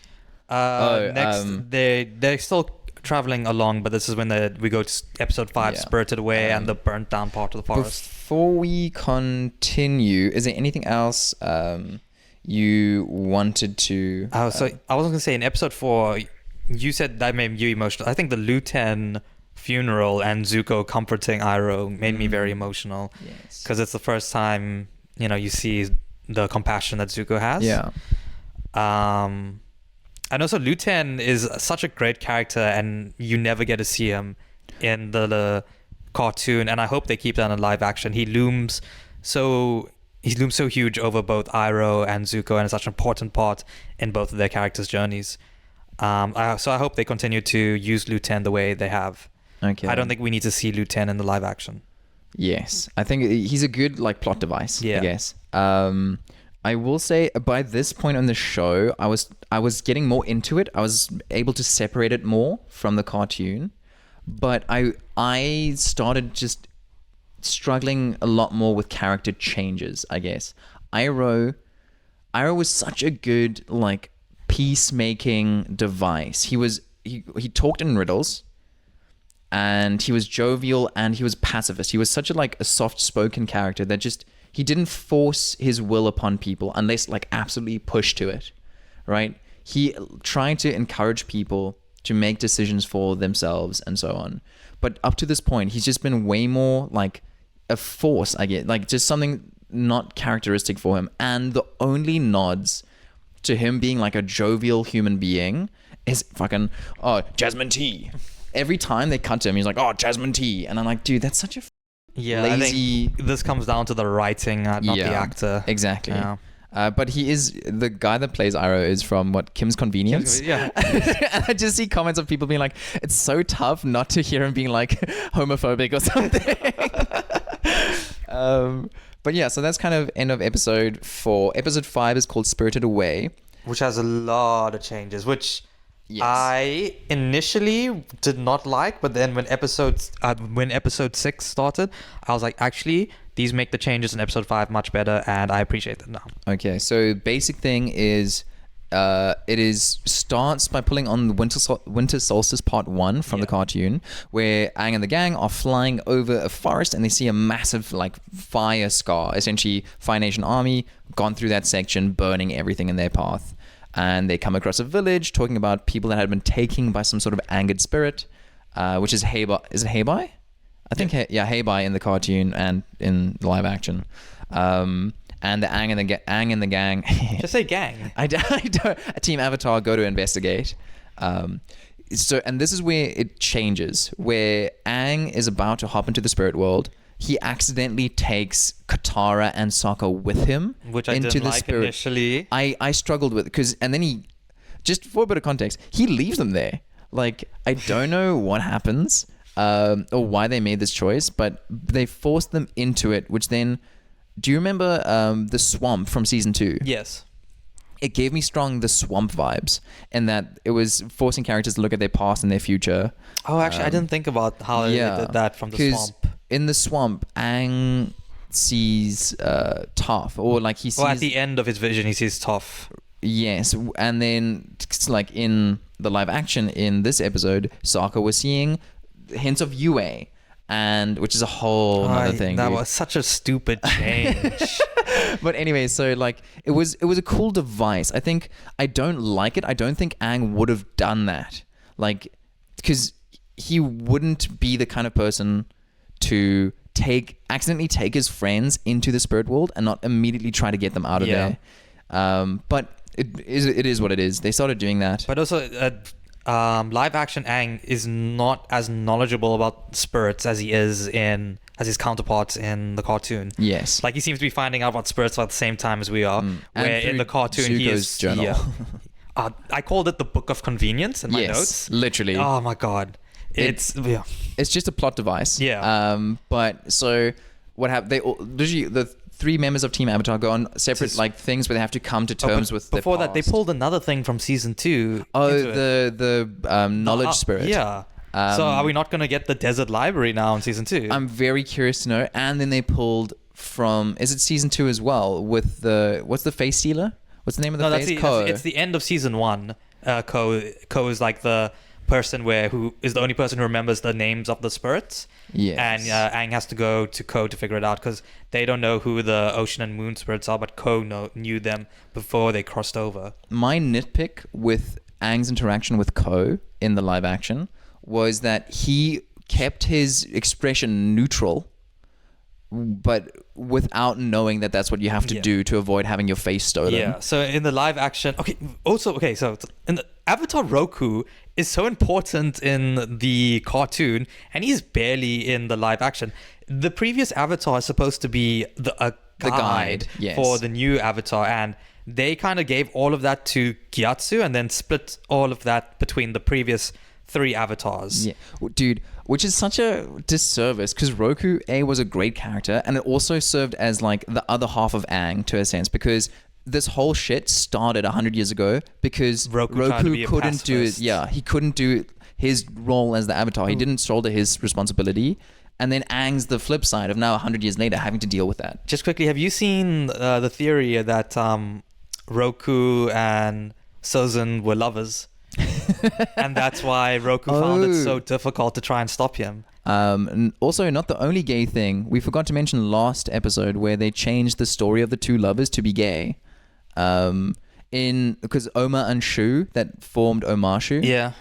They're still traveling along, but this is when we go to episode 5, Yeah. Spirited Away, and the burnt down part of the forest. Before we continue, is there anything else you wanted to... So I was going to say, in episode 4, you said that made you emotional. I think the Luten funeral and Zuko comforting Iroh made me very emotional. Yes. Because it's the first time, you see the compassion that Zuko has. Yeah. And also Luten is such a great character, and you never get to see him in the cartoon, and I hope they keep that in live action. He looms so huge over both Iroh and Zuko, and is such an important part in both of their characters' journeys. So I hope they continue to use Luten the way they have. Okay. I don't think we need to see Luten in the live action. Yes. I think he's a good plot device, Yeah. I guess. I will say by this point on the show, I was getting more into it. I was able to separate it more from the cartoon, but I started just struggling a lot more with character changes, I guess. Iroh was such a good peacemaking device. He talked in riddles, and he was jovial, and he was pacifist. He was such a soft-spoken character that just... He didn't force his will upon people unless absolutely pushed to it, right? He tried to encourage people to make decisions for themselves and so on. But up to this point, he's just been way more a force, I get. Just something not characteristic for him. And the only nods to him being a jovial human being is fucking, Jasmine tea. Every time they cut to him, he's like, Jasmine tea. And I'm like, dude, that's such a... I lazy. think this comes down to the writing, not the actor. Exactly. Yeah. But he is the guy that plays Iroh is from Kim's Convenience. Yeah. And I just see comments of people being like, it's so tough not to hear him being homophobic or something. But yeah, so that's kind of end of episode 4. Episode 5 is called Spirited Away, which has a lot of changes, which yes. I initially did not like, but then when episode 6 started, I was like, actually, these make the changes in episode 5 much better, and I appreciate them now. Okay, so basic thing is starts by pulling on the Winter Solstice Part 1 from the cartoon, where Aang and the gang are flying over a forest, and they see a massive fire scar, essentially Fire Nation army gone through that section, burning everything in their path. And they come across a village talking about people that had been taken by some sort of angered spirit, which is Heibai. Is it Heibai? I think, Heibai in the cartoon and in the live action. And the Aang and the gang... Just say gang. I don't, Team Avatar go to investigate. And this is where it changes, where Aang is about to hop into the spirit world. He accidentally takes Katara and Sokka with him, which I into didn't the like spirit. Initially. I struggled with it and then he, just for a bit of context, he leaves them there. I don't know what happens or why they made this choice, but they forced them into it. Which then, do you remember the swamp from season 2? Yes. It gave me strong the swamp vibes, in that it was forcing characters to look at their past and their future. Oh, actually, I didn't think about how they did that from the swamp. In the swamp, Aang sees Toph, or he sees... Well, at the end of his vision, he sees Toph. Yes, and then in the live action in this episode, Sokka was seeing hints of Yue, and which is a whole other thing. That was such a stupid change. But anyway, so it was a cool device. I think I don't like it. I don't think Aang would have done that, because he wouldn't be the kind of person to accidentally take his friends into the spirit world and not immediately try to get them out of there. But it is what it is. They started doing that. But also, live action Aang is not as knowledgeable about spirits as he is as his counterparts in the cartoon. Yes. He seems to be finding out about spirits at the same time as we are. Where in the cartoon he is... journal. Yeah. I called it the Book of Convenience in my notes. Literally. Oh my god. It's just a plot device. Yeah. But so what happened? The 3 members of Team Avatar go on separate things where they have to come to terms with before their that, they past. pulled another thing from season 2. The knowledge spirit. Yeah. So are we not going to get the desert library now in season 2? I'm very curious to know. And then they pulled from, is it season 2 as well, with what's the face stealer? What's the name of the face? Ko. It's the end of season 1. Ko is like the person who is the only person who remembers the names of the spirits. Yes. And Aang has to go to Ko to figure it out because they don't know who the ocean and moon spirits are, but Ko knew them before they crossed over. My nitpick with Aang's interaction with Ko in the live action was that he kept his expression neutral, but without knowing that that's what you have to do to avoid having your face stolen. Yeah. So in the live action, so in the Avatar, Roku is so important in the cartoon, and he's barely in the live action. The previous Avatar is supposed to be the guide yes. for the new Avatar, and they kind of gave all of that to Gyatso and then split all of that between the previous 3 avatars. Yeah, dude, which is such a disservice because Roku was a great character, and it also served as like the other half of Aang to a sense, because this whole shit started 100 years ago because Roku couldn't do it. Yeah, he couldn't do his role as the Avatar. He didn't shoulder his responsibility. And then Aang's the flip side of now 100 years later having to deal with that. Just quickly, have you seen the theory that Roku and Sozin were lovers? And that's why Roku found it so difficult to try and stop him. And also, not the only gay thing. We forgot to mention last episode where they changed the story of the 2 lovers to be gay. Because Oma and Shu that formed Omashu. Yeah.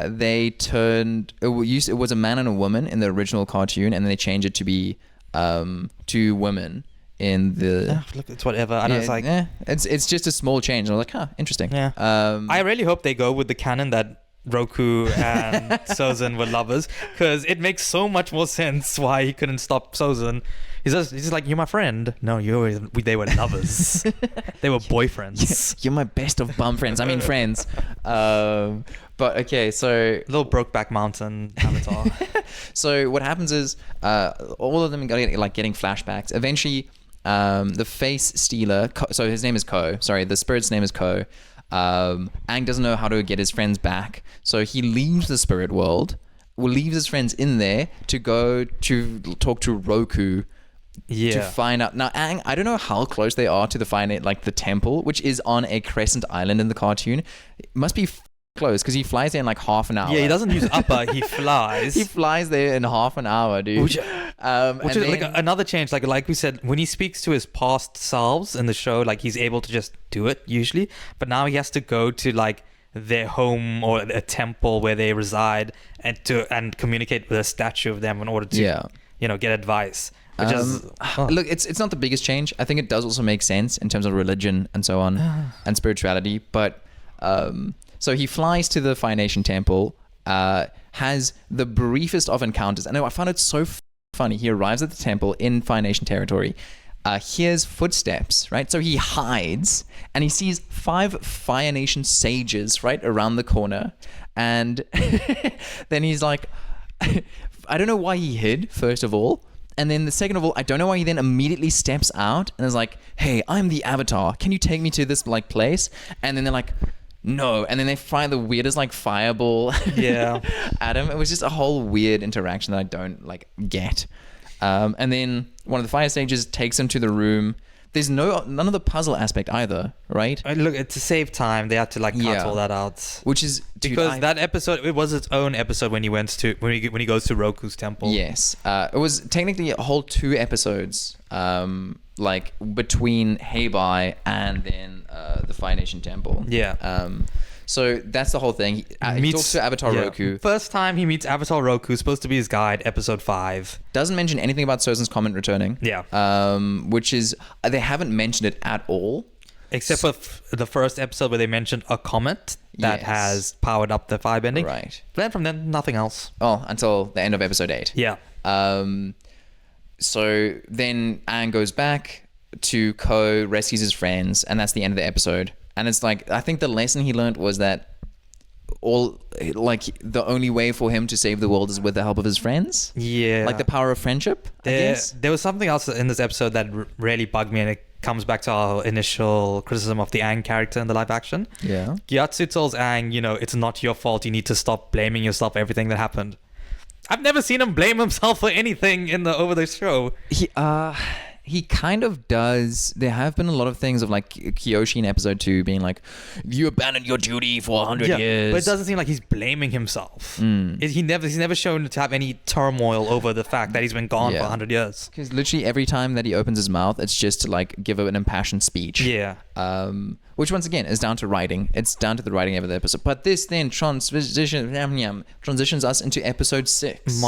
They turned it was a man and a woman in the original cartoon, and then they changed it to be 2 women in the look, it's whatever. And it's like it's just a small change. And I was like, interesting. Yeah. I really hope they go with the canon that Roku and Sozin were lovers, because it makes so much more sense why he couldn't stop Sozin. He's just like, you're my friend. No, they were lovers. They were boyfriends. You're my best of bum friends. I mean friends. But okay, so little Brokeback Mountain Avatar. So what happens is all of them getting flashbacks. Eventually, the face stealer. So his name is Ko. Sorry, the spirit's name is Ko. Aang doesn't know how to get his friends back, so he leaves the spirit world. Leaves his friends in there to go to talk to Roku. Yeah. To find out. Now, Aang, I don't know how close they are to the temple, which is on a crescent island in the cartoon. It must be close because he flies there in like half an hour. Yeah, he doesn't use upper, he flies. He flies there in half an hour, dude. Which is like another change. Like we said, when he speaks to his past selves in the show, like he's able to just do it usually. But now he has to go to like their home or a temple where they reside and communicate with a statue of them in order to get advice. Which is look, it's not the biggest change. I think it does also make sense in terms of religion and so on and spirituality. But so he flies to the Fire Nation temple, has the briefest of encounters. I know, I found it so funny. He arrives at the temple in Fire Nation territory, hears footsteps, right? So he hides and he sees 5 Fire Nation sages right around the corner. And then he's like, I don't know why he hid, first of all. And then the second of all, I don't know why he then immediately steps out and is like, hey, I'm the Avatar. Can you take me to this like place? And then they're like, no. And then they fire the weirdest like fireball at him. It was just a whole weird interaction that I don't like get. And then one of the fire sages takes him to the room. There's none of the puzzle aspect either, right? Look, to save time, they had to like cut all that out. Which is because that episode, it was its own episode when he goes to Roku's temple. Yes, it was technically a whole 2 episodes, like between Heibai and then the Fire Nation temple. Yeah. So that's the whole thing. He talks to Avatar Roku. First time he meets Avatar Roku, supposed to be his guide, episode 5. Doesn't mention anything about Sozin's comment returning. Yeah. Which is, they haven't mentioned it at all. Except for the first episode where they mentioned a comet that has powered up the firebending. Right. But then from then, nothing else. Oh, until the end of episode 8. Yeah. So then Aang goes back to Ko, rescues his friends, and that's the end of the episode. And it's like, I think the lesson he learned was that the only way for him to save the world is with the help of his friends. Yeah. Like the power of friendship, I guess. There was something else in this episode that really bugged me, and it comes back to our initial criticism of the Aang character in the live action. Yeah. Gyatso tells Aang, it's not your fault. You need to stop blaming yourself for everything that happened. I've never seen him blame himself for anything in the over the show. He kind of does. There have been a lot of things of like Kyoshi in episode 2 being like, you abandoned your duty for 100 years. But it doesn't seem like he's blaming himself. He's never shown to have any turmoil over the fact that he's been gone for 100 years. Because literally every time that he opens his mouth, it's just to like give an impassioned speech. Yeah. Which once again is down to writing. It's down to the writing of the episode. But this then transitions us into episode 6.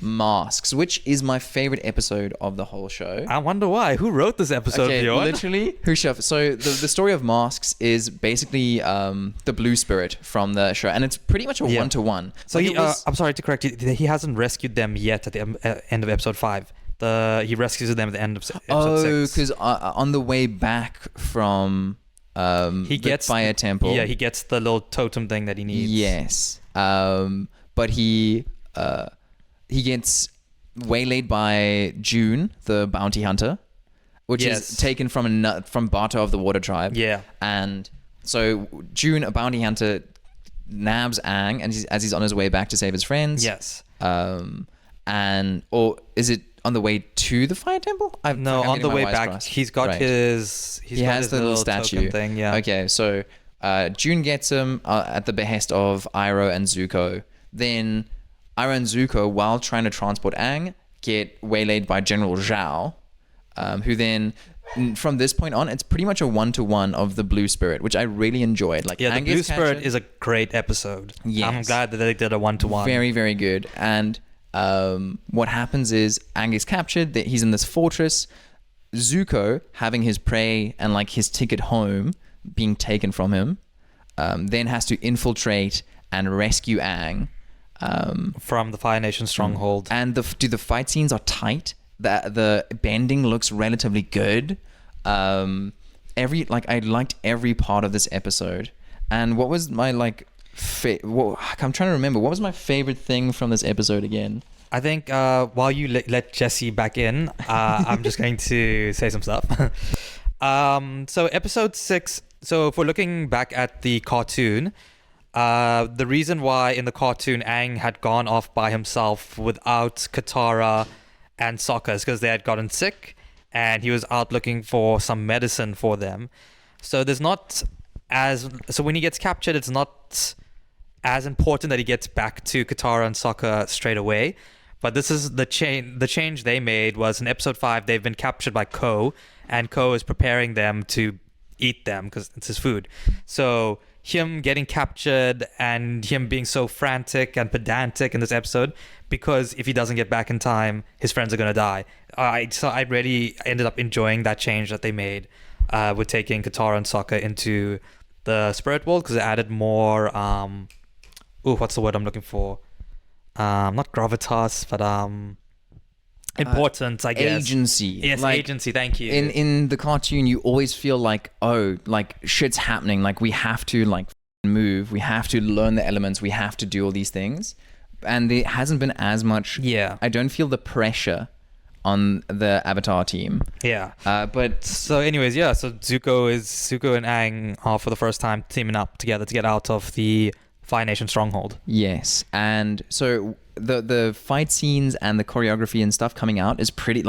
Masks, which is my favorite episode of the whole show. I wonder why. Who wrote this episode, Bjorn? Literally, who shoved? So the story of Masks is basically the blue spirit from the show, and it's pretty much a one-to-one. So I'm sorry to correct you. He hasn't rescued them yet at the end of episode 5. He rescues them at the end of episode 6. Because on the way back from he gets the fire temple. Yeah, he gets the little totem thing that he needs. Yes. But he gets waylaid by June, the bounty hunter, which is taken from Bato of the Water Tribe. Yeah. And so June, a bounty hunter, nabs Aang, and as he's on his way back to save his friends. Yes. Or is it on the way to the fire temple? On the way back, he's got his. He has the little statue thing. Yeah. Okay, so June gets him at the behest of Iroh and Zuko. Then Iroh and Zuko, while trying to transport Aang, get waylaid by General Zhao, who then, from this point on, it's pretty much a one-to-one of the Blue Spirit, which I really enjoyed. Like, the Blue Spirit is a great episode. Yes. I'm glad that they did a one-to-one. Very, very good. And what happens is Aang is captured. He's in this fortress. Zuko, having his prey and like his ticket home being taken from him, then has to infiltrate and rescue Aang from the Fire Nation stronghold. And the fight scenes are tight. The bending looks relatively good. I liked every part of this episode. And what was my I'm trying to remember, what was my favorite thing from this episode again? I think while you let Jesse back in, I'm just going to say some stuff. So episode 6. So if we're looking back at the cartoon, the reason why in the cartoon Aang had gone off by himself without Katara and Sokka is because they had gotten sick and he was out looking for some medicine for them. So when he gets captured, it's not as important that he gets back to Katara and Sokka straight away. But this is the change they made was in episode 5, they've been captured by Ko, and Ko is preparing them to eat them because it's his food. So him getting captured and him being so frantic and pedantic in this episode, because if he doesn't get back in time, his friends are going to die. So I really ended up enjoying that change that they made with taking Katara and Sokka into the spirit world, because it added more what's the word I'm looking for? Not gravitas, but importance, I guess. Agency. Yes, agency. Thank you. In the cartoon, you always feel like, shit's happening. Like, we have to move. We have to learn the elements. We have to do all these things. And there hasn't been as much. Yeah. I don't feel the pressure on the Avatar team. Yeah. But so anyways, yeah. So Zuko and Aang are for the first time teaming up together to get out of the Fire Nation stronghold. Yes. And so the fight scenes and the choreography and stuff coming out is pretty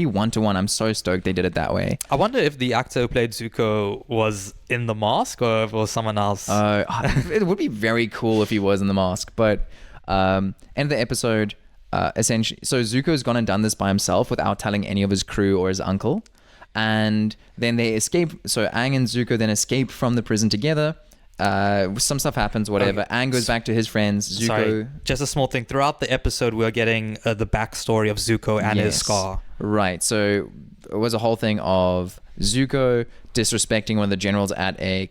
one-to-one. I'm so stoked they did it that way. I wonder if the actor who played Zuko was in the mask or if it was someone else. It would be very cool if he was in the mask. But end of the episode, essentially, so Zuko's gone and done this by himself without telling any of his crew or his uncle. And then they escape. So Aang and Zuko then escape from the prison together. Some stuff happens, whatever. Okay. Aang goes back to his friends. Zuko. Sorry, just a small thing. Throughout the episode, we're getting the backstory of Zuko and his scar. Right. So it was a whole thing of Zuko disrespecting one of the generals at a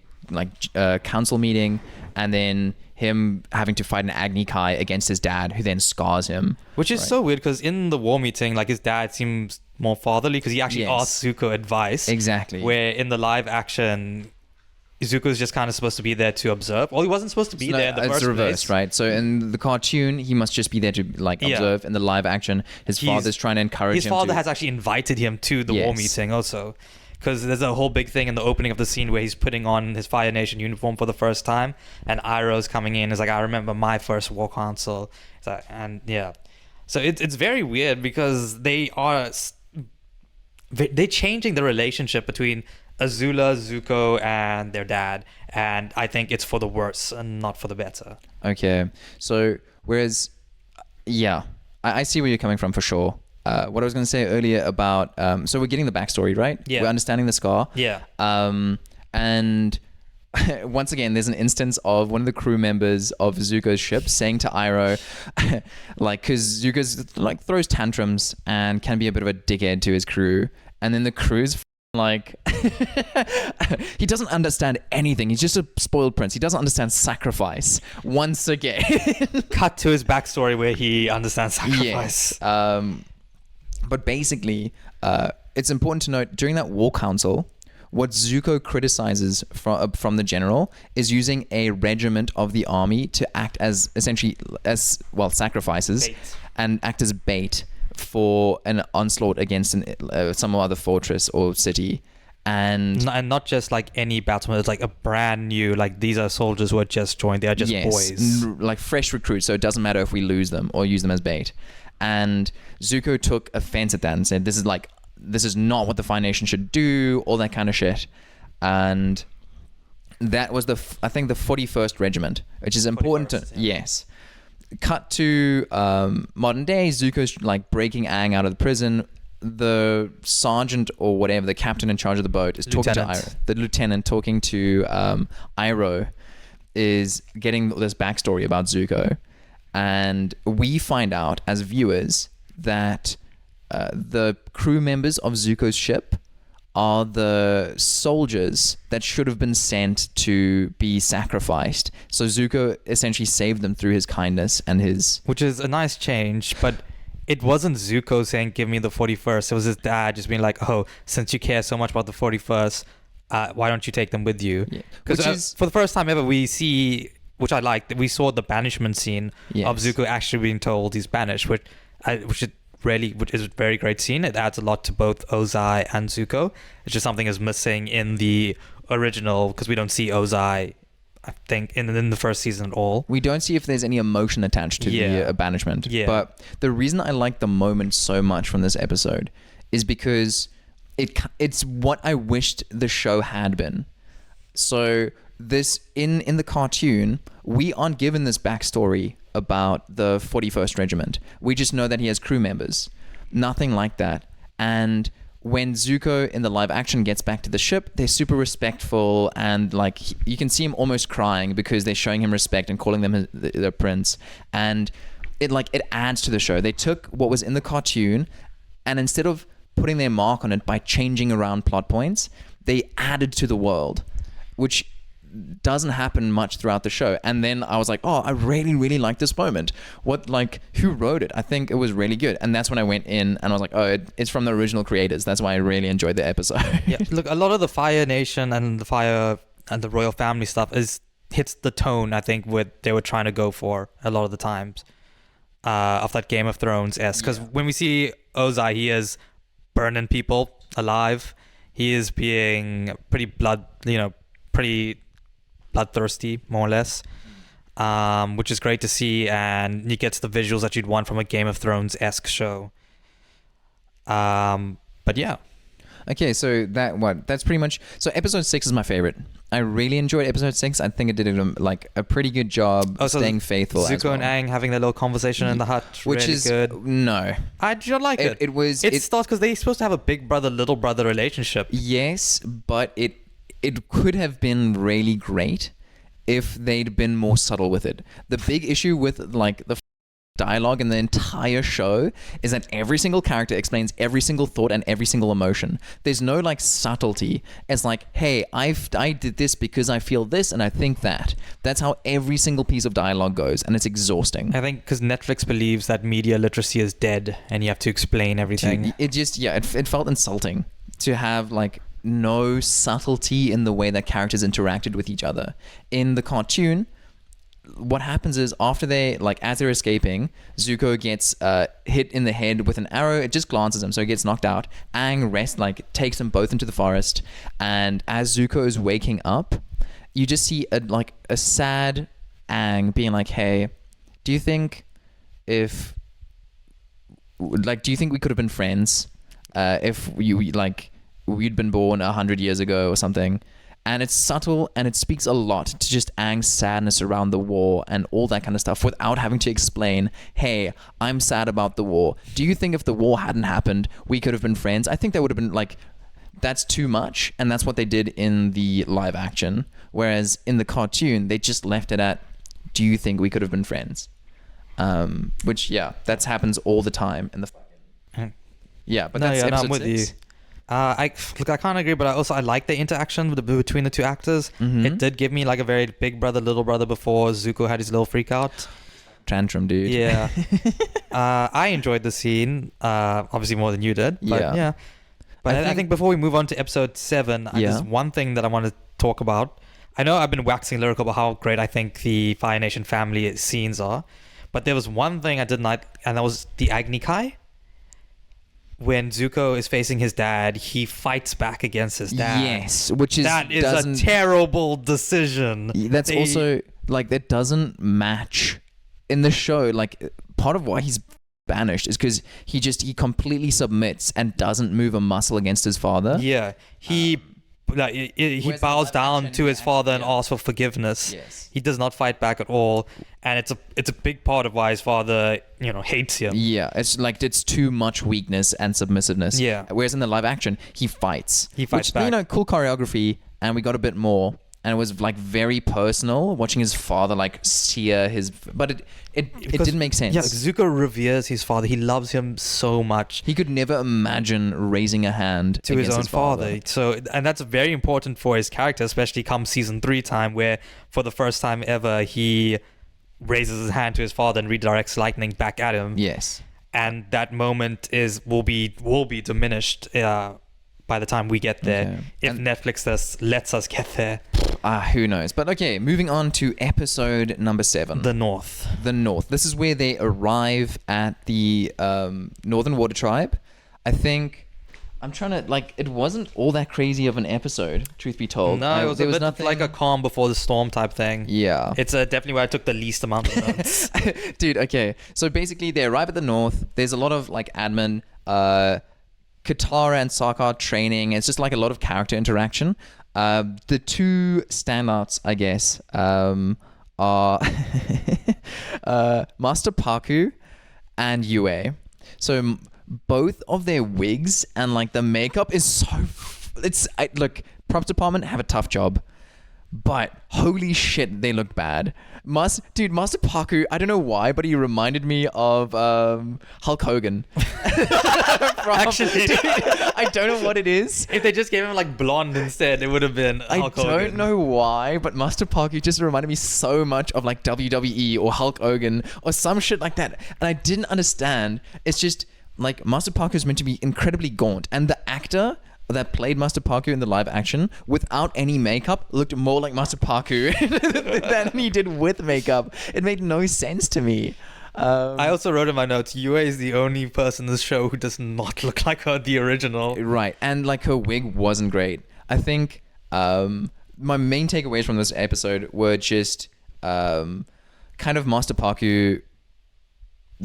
council meeting, and then him having to fight an Agni Kai against his dad, who then scars him. Which is so weird, because in the war meeting, his dad seems more fatherly, because he actually asks Zuko advice. Exactly. Where in the live action, Zuko's just kind of supposed to be there to observe. Well, he wasn't supposed to be there in the first place. It's reversed, right? So in the cartoon, he must just be there to observe. In the live action, his father's trying to encourage him. His father has actually invited him to the war meeting also. because there's a whole big thing in the opening of the scene where he's putting on his Fire Nation uniform for the first time, and Iroh's coming in. Is like, I remember my first war console, and yeah, so it's very weird because they're changing the relationship between Azula, Zuko, and their dad, and I think it's for the worse and not for the better. Okay, so whereas, yeah, I see where you're coming from for sure. What I was going to say earlier about, so we're getting the backstory, right? Yeah. We're understanding the scar. Yeah. And once again, there's an instance of one of the crew members of Zuko's ship saying to Iroh, like, because Zuko's like throws tantrums and can be a bit of a dickhead to his crew, and then the crew's like, he doesn't understand anything. He's just a spoiled prince. He doesn't understand sacrifice. Once again, Cut to his backstory where he understands sacrifice. Yes. But basically, it's important to note during that war council, what Zuko criticizes from the general is using a regiment of the army to act as essentially sacrifices Bait. and act as bait for an onslaught against some other fortress or city. And not just like any battleman, it's like a brand new, like these are soldiers who are just joined, they are just boys. Like fresh recruits, so it doesn't matter if we lose them or use them as bait. And Zuko took offense at that and said, this is not what the Fire Nation should do, all that kind of shit. And that was I think the 41st Regiment, which is important to, yes. Cut to modern day, Zuko's like breaking Aang out of the prison. The sergeant or whatever, the captain in charge of the boat is talking to Iroh. The lieutenant talking to Iroh is getting this backstory about Zuko. And we find out as viewers that the crew members of Zuko's ship are the soldiers that should have been sent to be sacrificed. So Zuko essentially saved them through his kindness and his... Which is a nice change, but it wasn't Zuko saying, give me the 41st. It was his dad just being like, oh, since you care so much about the 41st, why don't you take them with you? Because for the first time ever, we see, which I liked, we saw the banishment scene of Zuko actually being told he's banished, which is a very great scene. It adds a lot to both Ozai and Zuko. It's just something is missing in the original because we don't see Ozai, I think, in the first season at all. We don't see if there's any emotion attached to the banishment. Yeah. But the reason I like the moment so much from this episode is because it's what I wished the show had been. So this in the cartoon, we aren't given this backstory about the 41st Regiment. We just know that he has crew members. Nothing like that. And when Zuko in the live action gets back to the ship, they're super respectful, and like you can see him almost crying because they're showing him respect and calling them their prince. And it adds to the show. They took what was in the cartoon, and instead of putting their mark on it by changing around plot points, they added to the world, which doesn't happen much throughout the show. And then I was like, oh, I really, really like this moment. Who wrote it? I think it was really good. And that's when I went in and I was like, oh, it's from the original creators. That's why I really enjoyed the episode. Yeah, look, a lot of the Fire Nation and the Fire and the royal family stuff hits the tone, I think, what they were trying to go for a lot of the times of that Game of Thrones-esque. Because when we see Ozai, he is burning people alive. He is being pretty bloodthirsty, more or less, which is great to see, and he gets the visuals that you'd want from a Game of Thrones-esque show. But yeah. Okay, so that's pretty much... So episode 6 is my favorite. I really enjoyed episode 6. I think it did a pretty good job staying faithful. Zuko and Aang having their little conversation in the hut, which really is good. No, I don't like it. It starts because they're supposed to have a big brother, little brother relationship. Yes, but it could have been really great if they'd been more subtle with it. The big issue with the dialogue in the entire show is that every single character explains every single thought and every single emotion. There's no subtlety. It's like, hey, I did this because I feel this and I think that. That's how every single piece of dialogue goes, and it's exhausting. I think because Netflix believes that media literacy is dead and you have to explain everything. It felt insulting to have no subtlety in the way that characters interacted with each other. In the cartoon, what happens is after they as they're escaping, Zuko gets hit in the head with an arrow. It just glances him, so he gets knocked out. Aang takes them both into the forest, and as Zuko is waking up, you just see a sad Aang being like, "Hey, do you think we could have been friends if we'd been born 100 years ago or something?" And it's subtle, and it speaks a lot to just Aang's sadness around the war and all that kind of stuff without having to explain, hey, I'm sad about the war. Do you think if the war hadn't happened, we could have been friends? I think that would have been that's too much, and that's what they did in the live action. Whereas in the cartoon, they just left it at, do you think we could have been friends? Which, that happens all the time in the yeah, but that's episode I'm with 6. you. I can't agree, but I like the interaction between the two actors. Mm-hmm. It did give me a very big brother, little brother before Zuko had his little freak out. Tantrum, dude. Yeah. I enjoyed the scene, obviously more than you did. But yeah. But I think before we move on to episode 7, there's one thing that I want to talk about. I know I've been waxing lyrical about how great I think the Fire Nation family scenes are, but there was one thing I did not, and that was the Agni Kai. When Zuko is facing his dad, he fights back against his dad. Yes, which is a terrible decision. That's also that doesn't match in the show. Part of why he's banished is because he completely submits and doesn't move a muscle against his father. Yeah, he bows down to his father and asks for forgiveness. Yes. He does not fight back at all, and it's a big part of why his father hates him. Yeah, it's too much weakness and submissiveness. Yeah. Whereas in the live action, he fights. Which, back. Cool choreography, and we got a bit more. And it was very personal, watching his father sear his. But it didn't make sense. Yeah, Zuko reveres his father. He loves him so much. He could never imagine raising a hand to his own father. So, and that's very important for his character, especially come season 3 time, where for the first time ever he raises his hand to his father and redirects lightning back at him. Yes. And that moment will be diminished by the time we get there, if Netflix lets us get there. Who knows? But okay, moving on to episode number 7. The North. This is where they arrive at the Northern Water Tribe. I think I'm trying to it wasn't all that crazy of an episode, truth be told. No, there was nothing like a calm before the storm type thing. Yeah, it's definitely where I took the least amount of notes. Dude, okay. So basically, they arrive at the North. There's a lot of admin. Katara and Sokka training. It's just a lot of character interaction. The two standouts, I guess, are Master Paku and Yue. So both of their wigs and the makeup is so. Look, props department have a tough job. But holy shit, they look bad. Master Paku, I don't know why, but he reminded me of Hulk Hogan. Actually, dude, I don't know what it is. If they just gave him blonde instead, it would have been Hulk Hogan. I don't know why, but Master Paku just reminded me so much of WWE or Hulk Hogan or some shit like that. And I didn't understand. It's just Master Paku is meant to be incredibly gaunt, and the actor that played Master Paku in the live action without any makeup looked more like Master Paku than he did with makeup. It made no sense to me. I also wrote in my notes, Yue is the only person in the show who does not look like her, the original. Right, and her wig wasn't great. I think my main takeaways from this episode were just kind of Master Paku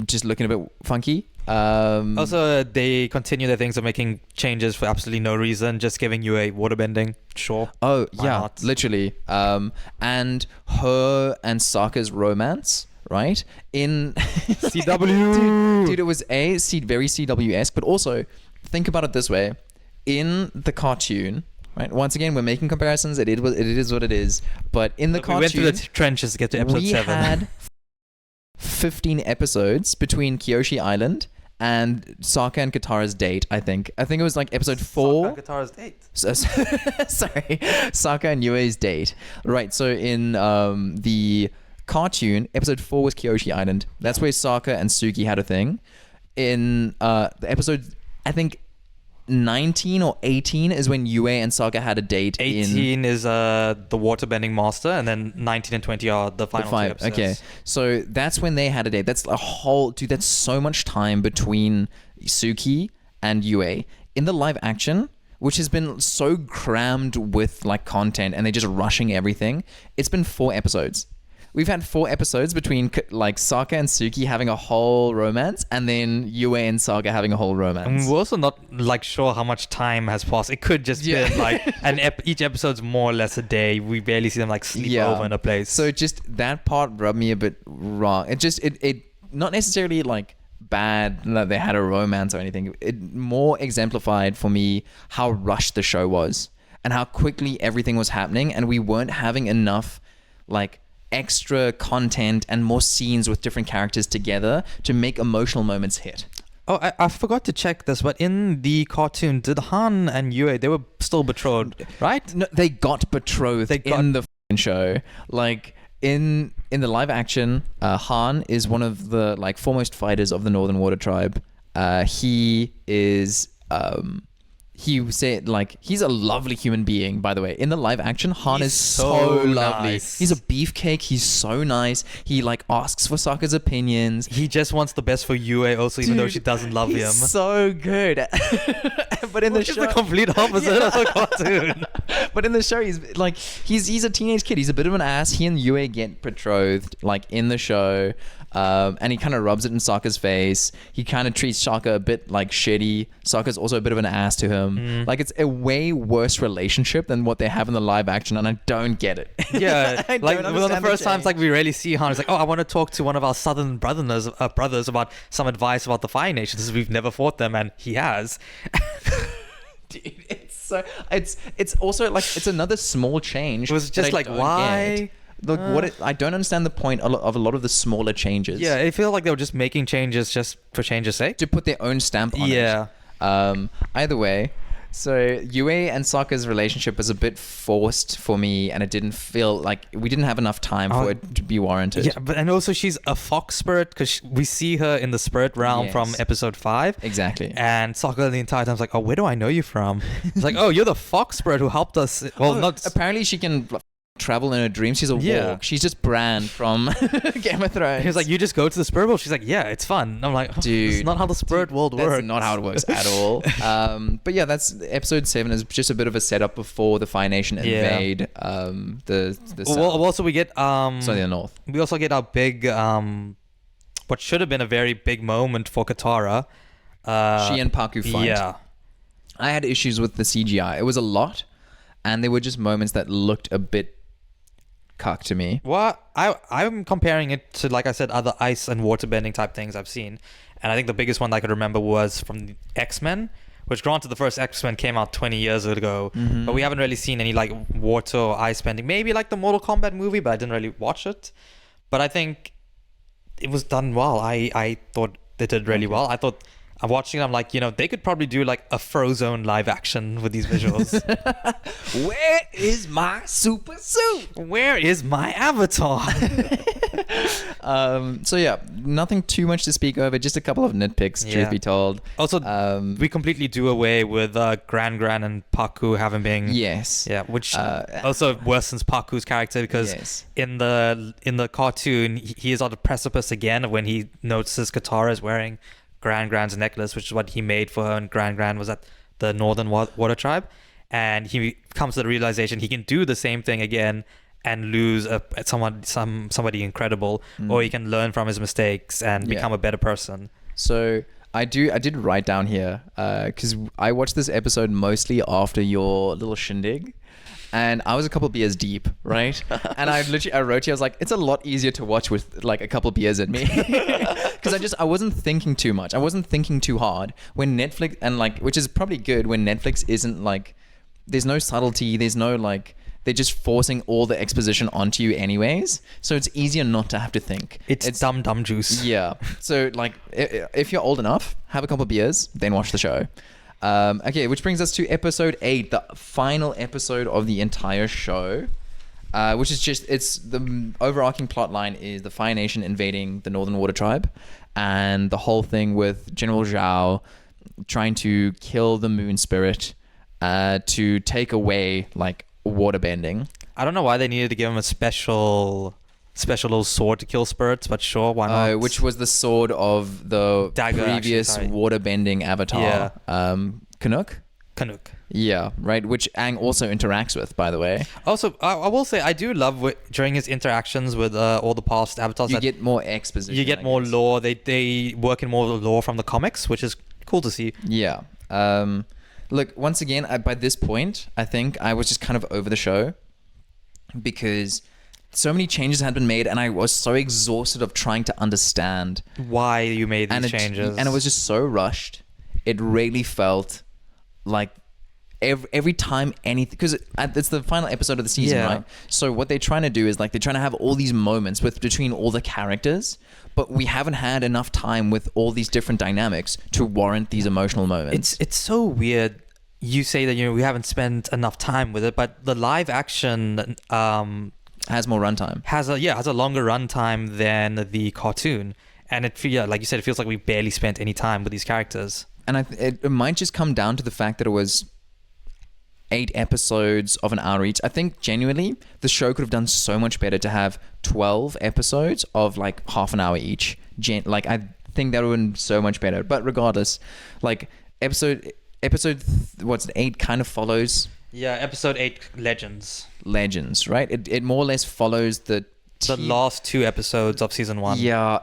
just looking a bit funky. Also, they continue their things of making changes for absolutely no reason, just giving you a waterbending. Sure. Oh, yeah, literally. And her and Sokka's romance, right? In CW. Dude, it was very CW-esque, but also, think about it this way. In the cartoon, right? Once again, we're making comparisons. It is what it is. But in the cartoon... We went through the trenches to get to episode 7. We had 15 episodes between Kyoshi Island and Sokka and Katara's date, I think. I think it was episode 4. Sokka and Katara's date. Sorry. Sokka and Yue's date. Right, so in the cartoon, episode 4 was Kyoshi Island. That's where Sokka and Suki had a thing. In the episode, I think 19 or 18 is when Yue and Sokka had a date. 18 is the waterbending master, and then 19 and 20 are the final two episodes. Okay, so that's when they had a date. That's a whole dude. That's so much time between Suki and Yue in the live action, which has been so crammed with like content, and they're just rushing everything. It's been 4 episodes. We've had 4 episodes between like Sokka and Suki having a whole romance, and then Yue and Sokka having a whole romance. And we're also not like sure how much time has passed. It could just be like each episode's more or less a day. We barely see them like sleep over in a place. So just that part rubbed me a bit wrong. It not necessarily like bad that they had a romance or anything. It more exemplified for me how rushed the show was and how quickly everything was happening, and we weren't having enough like extra content and more scenes with different characters together to make emotional moments hit. Oh, I forgot to check this, but in the cartoon, did Han and Yue, they were still betrothed, right? No, they got betrothed in the show. Like in the live action, Han is one of the like foremost fighters of the Northern Water Tribe. He is he said like he's a lovely human being, by the way. In the live action, Han is so lovely. Nice. He's a beefcake. He's so nice. He like asks for Sokka's opinions. He just wants the best for Yue also, even though she doesn't love him. So good. But in the show, the complete opposite of the cartoon. But in the show, he's like he's a teenage kid. He's a bit of an ass. He and Yue get betrothed like in the show. And he kind of rubs it in Sokka's face. He kind of treats Sokka a bit like shitty. Sokka's also a bit of an ass to him. Like it's a way worse relationship than what they have in the live action, and I don't get it. Yeah, I like don't one of the understand first times change. like we really see Han. It's like, oh, I want to talk to one of our southern brothers about some advice about the Fire Nations. We've never fought them, and he has. Dude, it's also like it's another small change. It was just like, why? Look, I don't understand the point of a lot of the smaller changes. Yeah, it feels like they were just making changes just for change's sake. To put their own stamp on it. Yeah. Either way, so Yue and Sokka's relationship was a bit forced for me, and it didn't feel like we didn't have enough time for it to be warranted. Yeah, but and also she's a fox spirit because we see her in the spirit realm from episode 5. Exactly. And Sokka the entire time is like, oh, where do I know you from? It's like, oh, you're the fox spirit who helped us. Well, not apparently she can travel in her dreams. She's a warg. She's just Bran from Game of Thrones. He was like, you just go to the spirit world. She's like, yeah, it's fun. I'm like, oh, dude, it's not how the spirit world works. That's not how it works at all. But yeah, that's episode 7 is just a bit of a setup before the Fire Nation invade the south. Well, also we get the north. We also get our big what should have been a very big moment for Katara. She and Paku fight. Yeah. I had issues with the CGI. It was a lot, and there were just moments that looked a bit cuck to me. Well, I'm comparing it to, like I said, other ice and waterbending type things I've seen. And I think the biggest one that I could remember was from the X-Men, which granted the first X-Men came out 20 years ago, but we haven't really seen any like water or ice bending. Maybe like the Mortal Kombat movie, but I didn't really watch it. But I think it was done well. I thought they did really well. I thought I'm watching it, I'm like, they could probably do like a Frozone live action with these visuals. Where is my super suit? Where is my avatar? So yeah, nothing too much to speak over. Just a couple of nitpicks, truth be told. Also, we completely do away with Gran and Paku having been which also worsens Paku's character because in the cartoon he is on the precipice again when he notices Katara is wearing Gran's necklace, which is what he made for her, and Gran was at the Northern Water Tribe, and he comes to the realization he can do the same thing again and lose somebody incredible, or he can learn from his mistakes and become a better person. So I did write down here because I watched this episode mostly after your little shindig. And I was a couple beers deep, right? And I wrote here, I was like, it's a lot easier to watch with like a couple beers at me. Because I wasn't thinking too much. I wasn't thinking too hard. When Netflix, and like, which is probably good when Netflix isn't like, there's no subtlety, there's no like, they're just forcing all the exposition onto you anyways. So it's easier not to have to think. It's dumb juice. Yeah. So like, if you're old enough, have a couple beers, then watch the show. Okay, which brings us to episode 8, the final episode of the entire show, which is it's the overarching plot line is the Fire Nation invading the Northern Water Tribe, and the whole thing with General Zhao trying to kill the moon spirit to take away like water bending. I don't know why they needed to give him a special little sword to kill spirits, but sure, why not? Which was the sword of the Dagger, previous actually, sorry. water bending avatar, Canuck. Yeah, right. Which Aang also interacts with, by the way. Also, I will say I do love during his interactions with all the past avatars. You get more exposition. You get more lore. They work in more lore from the comics, which is cool to see. Yeah. Look, once again, by this point, I think I was just kind of over the show because so many changes had been made, and I was so exhausted of trying to understand why you made these changes. And it was just so rushed. It really felt like every time anything, because it's the final episode of the season, right? So what they're trying to do is like they're trying to have all these moments between all the characters, but we haven't had enough time with all these different dynamics to warrant these emotional moments. It's so weird. You say that we haven't spent enough time with it, but the live action has more runtime. Has a longer runtime than the cartoon, and like you said, it feels like we barely spent any time with these characters. And it might just come down to the fact that it was 8 episodes of an hour each. I think genuinely the show could have done so much better to have 12 episodes of like half an hour each. I think that would have been so much better. But regardless, like episode 8 kind of follows. Yeah, episode 8 Legends, right? It more or less follows the last 2 episodes of season 1. Yeah,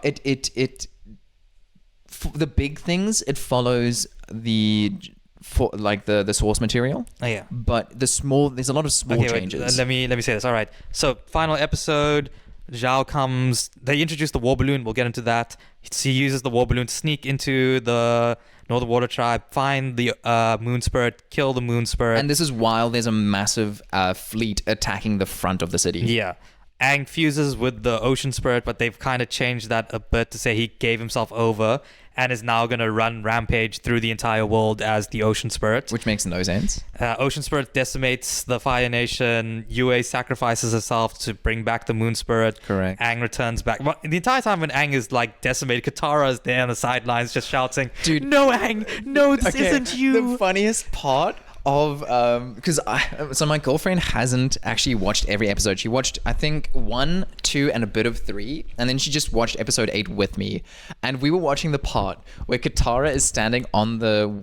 the big things, it follows the source material. Oh, yeah. But there's a lot of small changes. Let me say this. All right. So final episode, Zhao comes. They introduce the war balloon. We'll get into that. He uses the war balloon to sneak into the Northern Water Tribe, find the moon spirit, kill the moon spirit. And this is while there's a massive fleet attacking the front of the city. Yeah. Aang fuses with the ocean spirit, but they've kind of changed that a bit to say he gave himself over and is now going to run rampage through the entire world as the ocean spirit. Which makes no sense. Ocean spirit decimates the Fire Nation. Yue sacrifices herself to bring back the moon spirit. Correct. Aang returns back. But the entire time when Aang is like decimated, Katara is there on the sidelines just shouting, "Dude, no, Aang, no, this isn't you." The funniest part of so my girlfriend hasn't actually watched every episode. She watched I think 1, 2 and a bit of 3, and then she just watched episode 8 with me, and we were watching the part where Katara is standing on the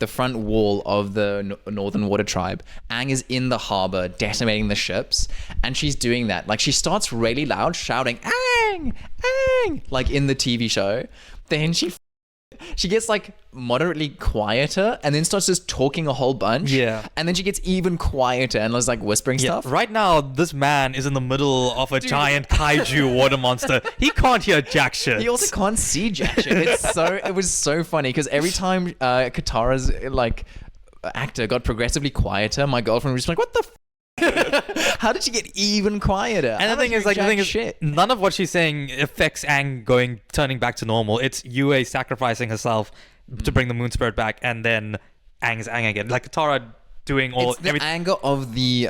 front wall of the Northern Water Tribe. Aang is in the harbor decimating the ships, and she's doing that, like she starts really loud shouting "Aang, Aang," like in the TV show. Then she gets like moderately quieter and then starts just talking a whole bunch. Yeah. And then she gets even quieter and was like whispering stuff. Right now, this man is in the middle of a giant kaiju water monster. He can't hear jack shit. He also can't see jack shit. It was so funny because every time Katara's like actor got progressively quieter, my girlfriend was just like, "What the f-? How did she get even quieter?" And the thing is, none of what she's saying affects Aang turning back to normal. It's Yue sacrificing herself to bring the moon spirit back, and then Aang is Aang again. Like Katara doing all. It's the anger of the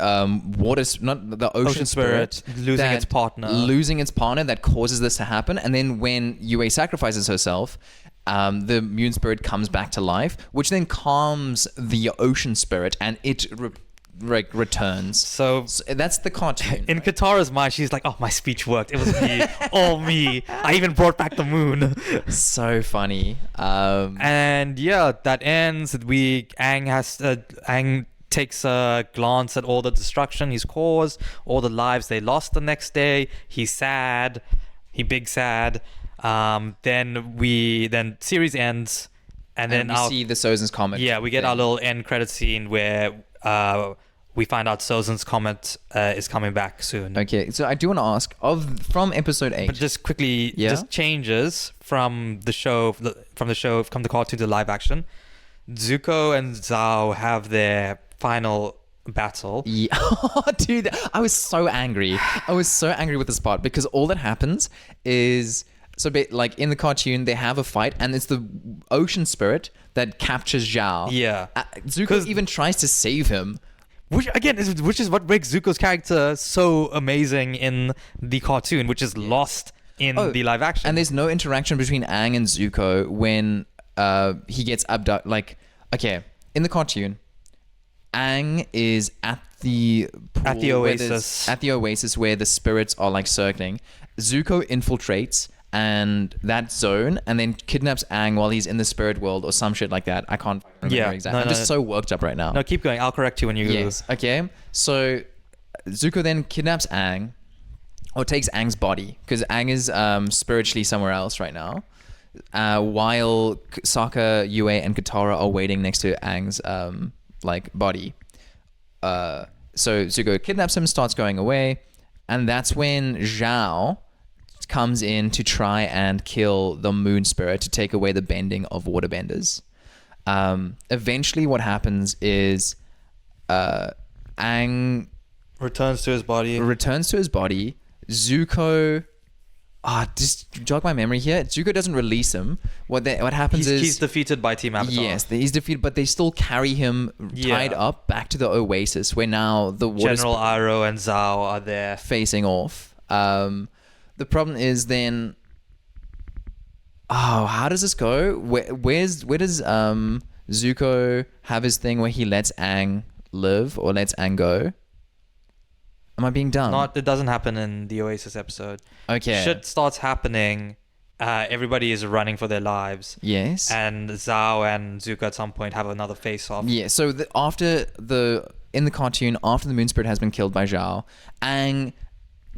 not the ocean spirit losing its partner that causes this to happen. And then when Yue sacrifices herself, the moon spirit comes back to life, which then calms the ocean spirit, and it returns. So that's the cartoon. In Katara's mind, she's like, "Oh, my speech worked. It was me, all me. I even brought back the moon." So funny. And yeah, that ends. Aang takes a glance at all the destruction he's caused, all the lives they lost the next day. He's sad. He big sad. Then series ends, and then we see the Sozin's Comet. Yeah, we get our little end credit scene where we find out Sozin's Comet is coming back soon. Okay, so I do want to ask from episode 8. But just quickly, just changes from the cartoon to live action. Zuko and Zhao have their final battle. Yeah. Oh, dude, I was so angry. With this part because all that happens is like in the cartoon they have a fight and it's the ocean spirit that captures Zhao. Yeah. Zuko even tries to save him. Which is what makes Zuko's character so amazing in the cartoon, which is lost in the live action. And there's no interaction between Aang and Zuko when he gets abducted. Like, okay, in the cartoon, Aang is at the pool At the oasis. at the oasis where the spirits are like circling. Zuko infiltrates and that zone and then kidnaps Aang while he's in the spirit world or some shit like that. I can't remember Yeah, exactly. I'm just so worked up right now. No, keep going. I'll correct you when you. Yes. Okay. So Zuko then kidnaps Aang, or takes Aang's body because Aang is spiritually somewhere else right now. While Sokka, Yue, and Katara are waiting next to Aang's like body. So Zuko kidnaps him, starts going away, and that's when Zhao comes in to try and kill the moon spirit to take away the bending of waterbenders. Eventually what happens is Aang Returns to his body. Zuko, just jog my memory here. Zuko doesn't release him. What happens is he's defeated by Team Avatar. yes, he's defeated, but they still carry him tied up back to the oasis where now the water General Iroh and Zhao are there. facing off. The problem is then, how does this go? Where does Zuko have his thing where he lets Aang live or lets Aang go? Am I being dumb? It doesn't happen in the Oasis episode. Okay. Shit starts happening. Everybody is running for their lives. Yes. And Zhao and Zuko at some point have another face-off. Yeah. So in the cartoon, after the moon spirit has been killed by Zhao, Aang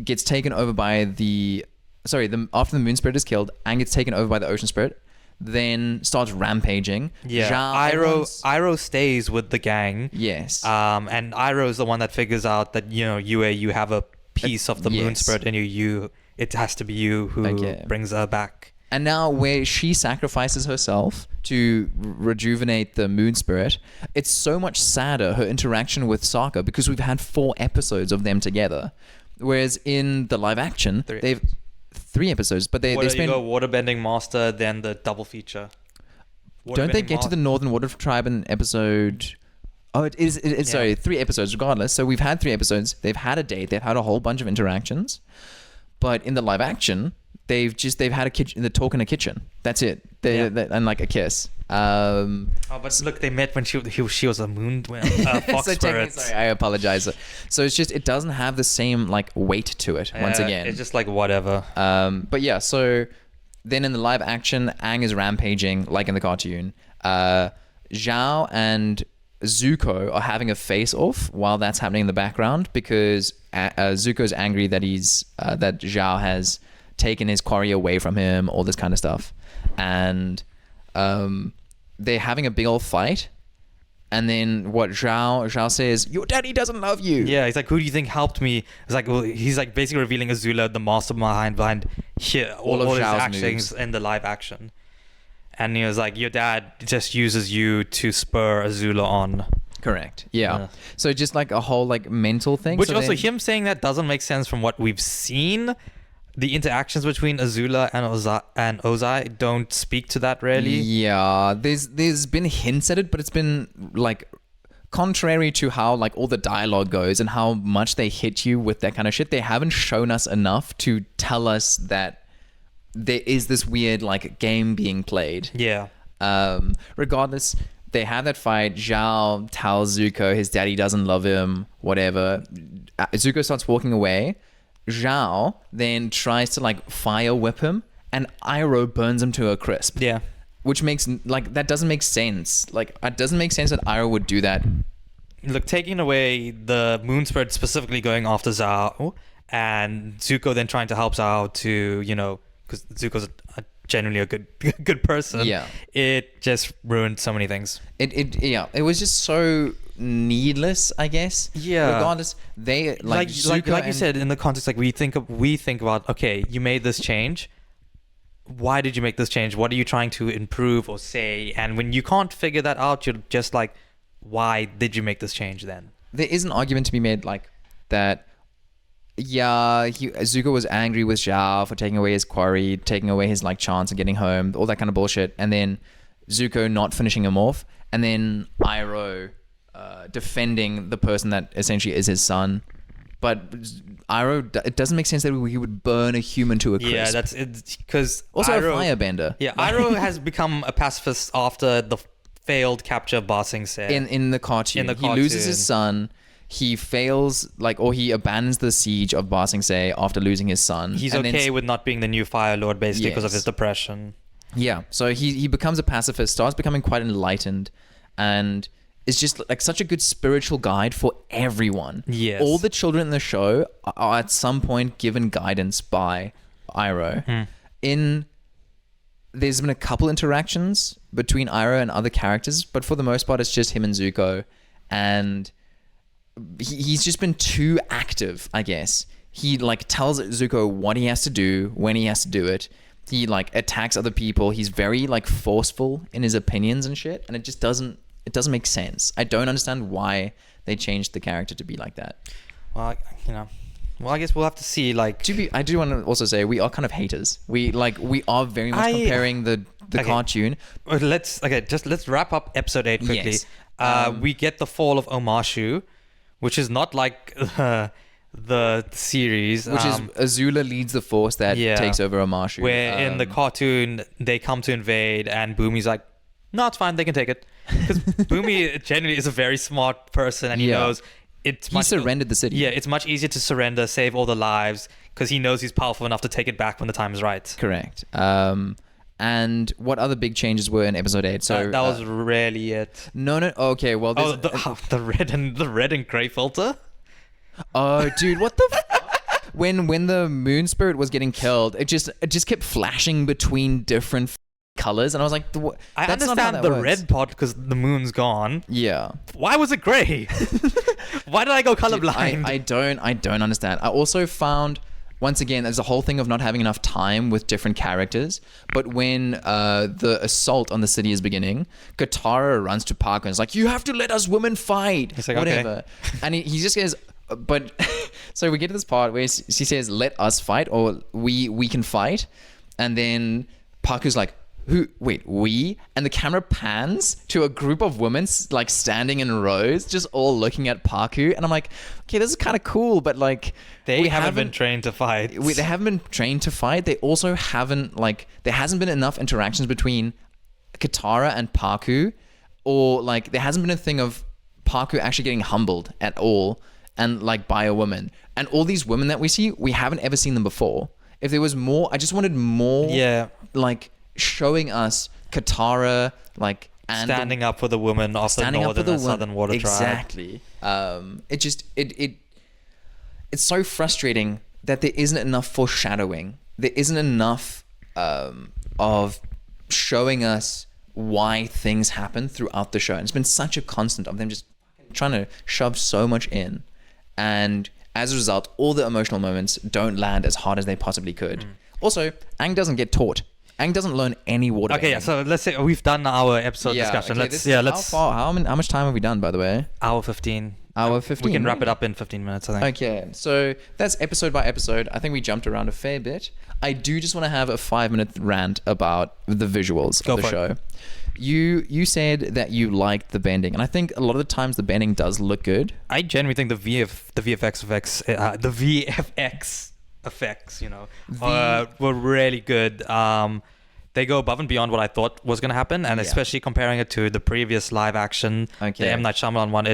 gets taken over by after the moon spirit is killed, Aang gets taken over by the ocean spirit, then starts rampaging. Yeah. Iroh stays with the gang. Yes. And Iroh is the one that figures out that, you have a piece of the moon yes. spirit in you. It has to be you who brings her back. And now where she sacrifices herself to rejuvenate the moon spirit, it's so much sadder, her interaction with Sokka, because we've had 4 episodes of them together. Whereas in the live action, they've 3 episodes, but they spend... You go Waterbending Master, then the double feature. Don't they get to the Northern Water Tribe in episode... Oh, sorry, 3 episodes regardless. So we've had 3 episodes. They've had a date. They've had a whole bunch of interactions. But in the live action, they've had a kitchen, the talk in a kitchen. That's it. And like a kiss. But look, they met when she was a moon fox spirit. Sorry, I apologize. So it's just, it doesn't have the same like weight to it. Once again, it's just like whatever. But yeah, so then in the live action, Aang is rampaging like in the cartoon. Zhao and Zuko are having a face-off while that's happening in the background because Zuko's angry that that Zhao has taken his quarry away from him, all this kind of stuff, and they're having a big old fight. And then what Zhao says, your daddy doesn't love you. Yeah, he's like, who do you think helped me? It's like, well, he's like basically revealing Azula, the mastermind behind all of his actions moves in the live action. And he was like, your dad just uses you to spur Azula on. Correct. Yeah. So just like a whole like mental thing. Which also him saying that doesn't make sense from what we've seen. The interactions between Azula and Ozai don't speak to that really. Yeah. There's been hints at it, but it's been like contrary to how like all the dialogue goes and how much they hit you with that kind of shit. They haven't shown us enough to tell us that there is this weird like game being played. Yeah. Regardless, they have that fight. Zhao tells Zuko his daddy doesn't love him, whatever. Zuko starts walking away. Zhao then tries to like fire whip him, and Iroh burns him to a crisp. Yeah. Which makes like, that doesn't make sense. Like, it doesn't make sense that Iroh would do that. Look, taking away the moon spirit specifically going after Zhao, and Zuko then trying to help Zhao to, because Zuko's genuinely a good person. Yeah. It just ruined so many things. It was just so needless, I guess. Yeah. Regardless, they like you said in the context, like we think about, okay, you made this change. Why did you make this change? What are you trying to improve or say? And when you can't figure that out, you're just like, why did you make this change then? There is an argument to be made like that. Yeah, Zuko was angry with Zhao for taking away his quarry, taking away his like chance of getting home, all that kind of bullshit, and then Zuko not finishing him off, and then Iroh defending the person that essentially is his son but Iroh, it doesn't make sense that he would burn a human to a crisp. Yeah, that's it. Because also a firebender. Yeah, Iroh has become a pacifist after the failed capture of Ba Sing Se. In the cartoon. He loses his son. He fails, or he abandons the siege of Ba Sing Se after losing his son. He's okay with not being the new Fire Lord, basically, because of his depression. Yeah, so he becomes a pacifist, starts becoming quite enlightened, and is just like such a good spiritual guide for everyone. Yes. All the children in the show are at some point given guidance by Iroh. There's been a couple interactions between Iroh and other characters, but for the most part, it's just him and Zuko, and he's just been too active, I guess. He tells Zuko what he has to do, when he has to do it. He attacks other people. He's very forceful in his opinions and shit, and it just doesn't make sense. I don't understand why they changed the character to be like that. Well, I guess we'll have to see. I do want to also say we are kind of haters. We are very much comparing the cartoon. Let's wrap up episode 8 quickly. Yes. We get the fall of Omashu, which is not like the series, which is Azula leads the force that takes over Omashu. Where in the cartoon they come to invade, and Boomy's like, "No, it's fine. They can take it." Because Boomy generally is a very smart person, and he knows he surrendered the city. Yeah, it's much easier to surrender, save all the lives, because he knows he's powerful enough to take it back when the time is right. Correct. And what other big changes were in episode 8? So that was really it. No. Okay. Well, the red and grey filter. Oh, dude, what the? When the moon spirit was getting killed, it just kept flashing between different colors, and I was like, I understand the red part because the moon's gone. Yeah. Why was it grey? Why did I go colorblind? I don't understand. I also found, once again, there's a whole thing of not having enough time with different characters. But when the assault on the city is beginning, Katara runs to Parker and is like, "You have to let us women fight." He's like, whatever. Okay. And he just goes, but so we get to this part where she says, "Let us fight," or we can fight. And then Parker's like, "Who? Wait, we?" And the camera pans to a group of women standing in rows, just all looking at Parku. And I'm like, okay, this is kind of cool, but they haven't been trained to fight. They haven't been trained to fight. They also haven't there hasn't been enough interactions between Katara and Parku, or there hasn't been a thing of Parku actually getting humbled at all, and by a woman. And all these women that we see, we haven't ever seen them before. If there was more, I just wanted more. Yeah. Showing us Katara and standing up for the woman of the northern and southern water tribe. Exactly. It's so frustrating that there isn't enough foreshadowing. There isn't enough of showing us why things happen throughout the show. And it's been such a constant of them just trying to shove so much in, and as a result, all the emotional moments don't land as hard as they possibly could. Also, Aang doesn't get taught. Aang doesn't learn any water. Okay, so let's say we've done our episode discussion. Okay, how much time have we done, by the way? Hour 15. Hour 15. We can wrap it up in 15 minutes, I think. Okay, so that's episode by episode. I think we jumped around a fair bit. I do just want to have a 5-minute rant about the visuals of the show. You said that you liked the bending, and I think a lot of the times the bending does look good. I genuinely think the VFX effects, were really good. They go above and beyond what I thought was going to happen, and especially comparing it to the previous live action, the M. Night Shyamalan one,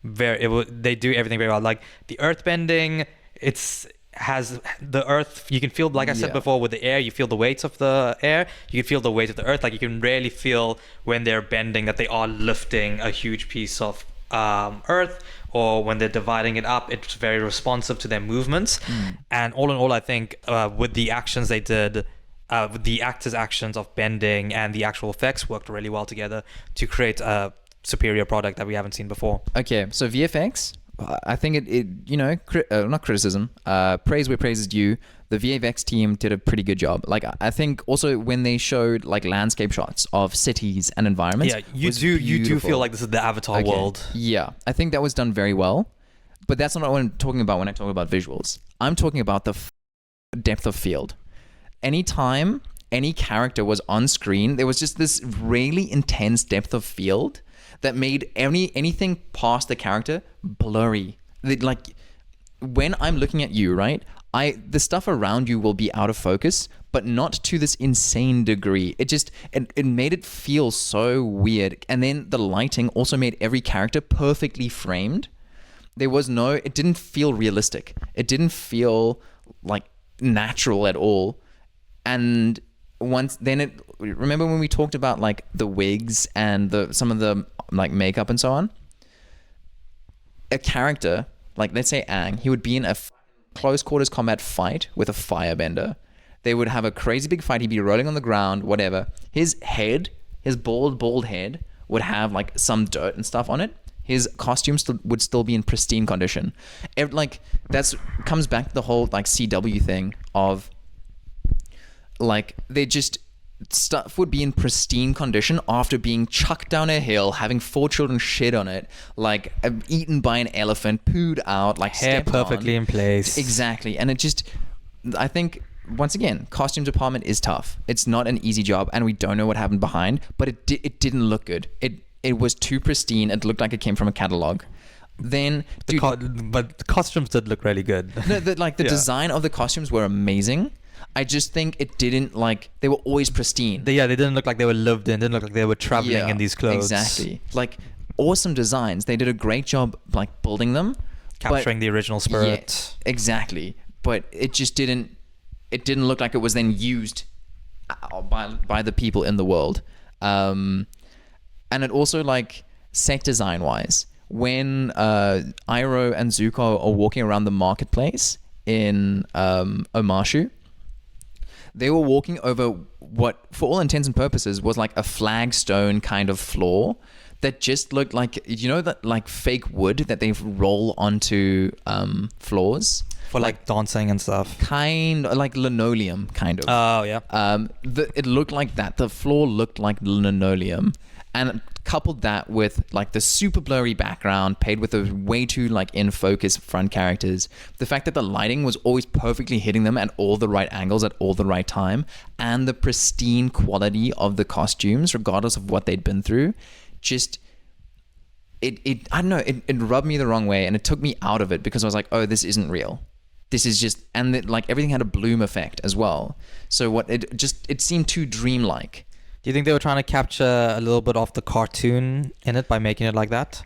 they do everything very well. Like the earth bending, has the earth, you can feel, like I said before, with the air, you feel the weight of the air, you can feel the weight of the earth. You can really feel when they're bending that they are lifting a huge piece of earth, or when they're dividing it up, it's very responsive to their movements. And all in all, I think with the actions they did, with the actors' actions of bending and the actual effects worked really well together to create a superior product that we haven't seen before. Okay, so VFX, I think not criticism, praise where praise is due. The VFX team did a pretty good job. I think also when they showed landscape shots of cities and environments, you do feel like this is the Avatar world. Yeah, I think that was done very well. But that's not what I'm talking about when I talk about visuals. I'm talking about the depth of field. Anytime any character was on screen, there was just this really intense depth of field that made anything past the character blurry. when I'm looking at you, right, the stuff around you will be out of focus, but not to this insane degree. It made it feel so weird. And then the lighting also made every character perfectly framed. It didn't feel realistic. It didn't feel like natural at all. And remember when we talked about like the wigs and some of the like makeup and so on? A character, like let's say Aang, he would be in a close quarters combat fight with a firebender. They would have a crazy big fight. He'd be rolling on the ground, whatever. His bald head would have like some dirt and stuff on it. His costume would still be in pristine condition. That's comes back to the whole like CW thing of like stuff would be in pristine condition after being chucked down a hill, having 4 children shit on it, like eaten by an elephant, pooed out, like hair perfectly in place. Exactly. And I think once again, costume department is tough. It's not an easy job, and we don't know what happened behind, but it didn't look good. It was too pristine. It looked like it came from a catalog. Then, but the costumes did look really good. No, the design of the costumes were amazing. I just think it didn't they were always pristine. They didn't look like they were lived in. Didn't look like they were traveling in these clothes. Exactly. Like awesome designs. They did a great job like building them, capturing the original spirit. Yeah, exactly. But it just didn't. It didn't look like it was then used by the people in the world. And it also like set design wise, when Iroh and Zuko are walking around the marketplace in Omashu, they were walking over what, for all intents and purposes, was like a flagstone kind of floor that just looked like, that like fake wood that they roll onto floors. For like dancing and stuff. Kind of like linoleum, kind of. Oh, yeah. It looked like that. The floor looked like linoleum. And coupled that with like the super blurry background paired with the way too like in focus front characters, the fact that the lighting was always perfectly hitting them at all the right angles at all the right time, and the pristine quality of the costumes regardless of what they'd been through, just I don't know, it rubbed me the wrong way, and it took me out of it because I was like, oh, this isn't real. This is just, and like everything had a bloom effect as well. So it seemed too dreamlike. Do you think they were trying to capture a little bit of the cartoon in it by making it like that?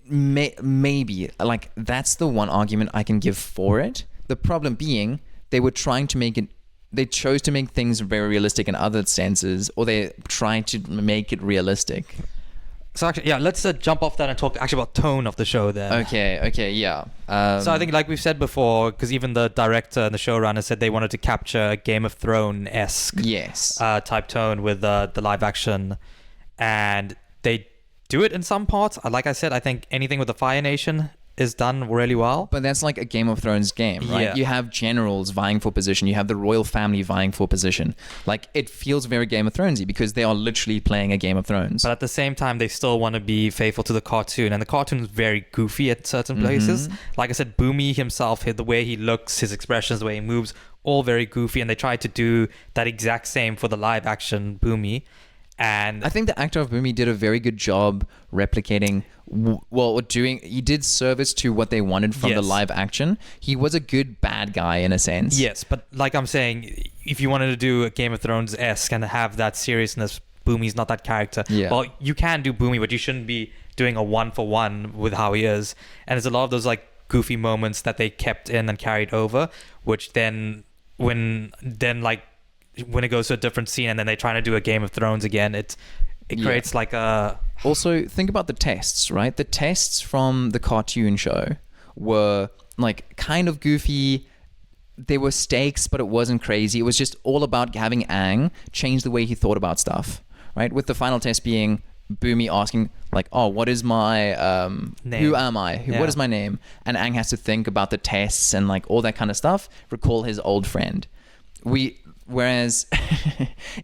Maybe. Like, that's the one argument I can give for it. The problem being, they chose to make things very realistic in other senses, or they tried to make it realistic. So actually, yeah, let's jump off that and talk actually about tone of the show then. Okay, yeah. So I think, like we've said before, because even the director and the showrunner said they wanted to capture a Game of Thrones-esque type tone with the live action, and they do it in some parts. Like I said, I think anything with the Fire Nation is done really well. But that's like a Game of Thrones game, right? Yeah. You have generals vying for position. You have the royal family vying for position. Like, it feels very Game of Thronesy because they are literally playing a Game of Thrones. But at the same time, they still want to be faithful to the cartoon. And the cartoon is very goofy at certain places. Like I said, Boomy himself, the way he looks, his expressions, the way he moves, all very goofy. And they tried to do that exact same for the live action Boomy. And I think the actor of Boomy did a very good job replicating, he did service to what they wanted from the live action. He was a good bad guy in a sense. Yes, but like I'm saying, if you wanted to do a Game of Thrones-esque and have that seriousness, Boomy's not that character. Yeah. Well, you can do Boomy, but you shouldn't be doing a one-for-one with how he is. And there's a lot of those like goofy moments that they kept in and carried over, which then when it goes to a different scene and then they're trying to do a Game of Thrones again, it creates like a... Also, think about the tests, right? The tests from the cartoon show were like kind of goofy. They were stakes, but it wasn't crazy. It was just all about having Aang change the way he thought about stuff, right? With the final test being Boomy asking like, oh, what is my... name. Who am I? What is my name? And Aang has to think about the tests and like all that kind of stuff, recall his old friend. Whereas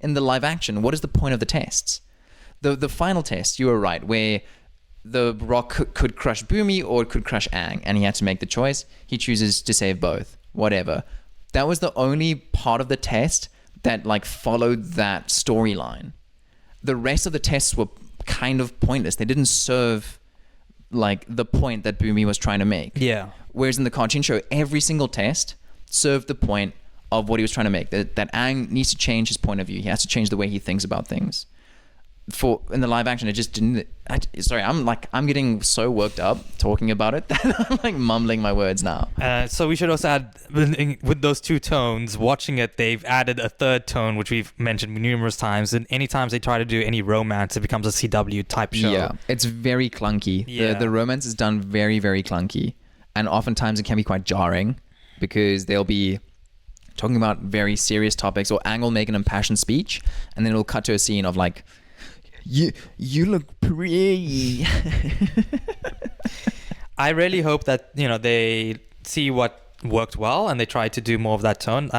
in the live action, what is the point of the tests? The final test, you were right, where the rock could crush Boomy or it could crush Aang, and he had to make the choice. He chooses to save both. Whatever. That was the only part of the test that like followed that storyline. The rest of the tests were kind of pointless. They didn't serve like the point that Boomy was trying to make. Yeah. Whereas in the cartoon show, every single test served the point of what he was trying to make. That Aang needs to change his point of view. He has to change the way he thinks about things. In the live action, it just didn't. Sorry, I'm getting so worked up talking about it that I'm like mumbling my words now. So we should also add, with those two tones, watching it, they've added a third tone, which we've mentioned numerous times. And any times they try to do any romance, it becomes a CW type show. Yeah, it's very clunky. Yeah. The romance is done very, very clunky. And oftentimes it can be quite jarring because they'll be talking about very serious topics, or Aang will make an impassioned speech, and then it'll cut to a scene of like, You look pretty. I really hope that, they see what worked well and they try to do more of that tone.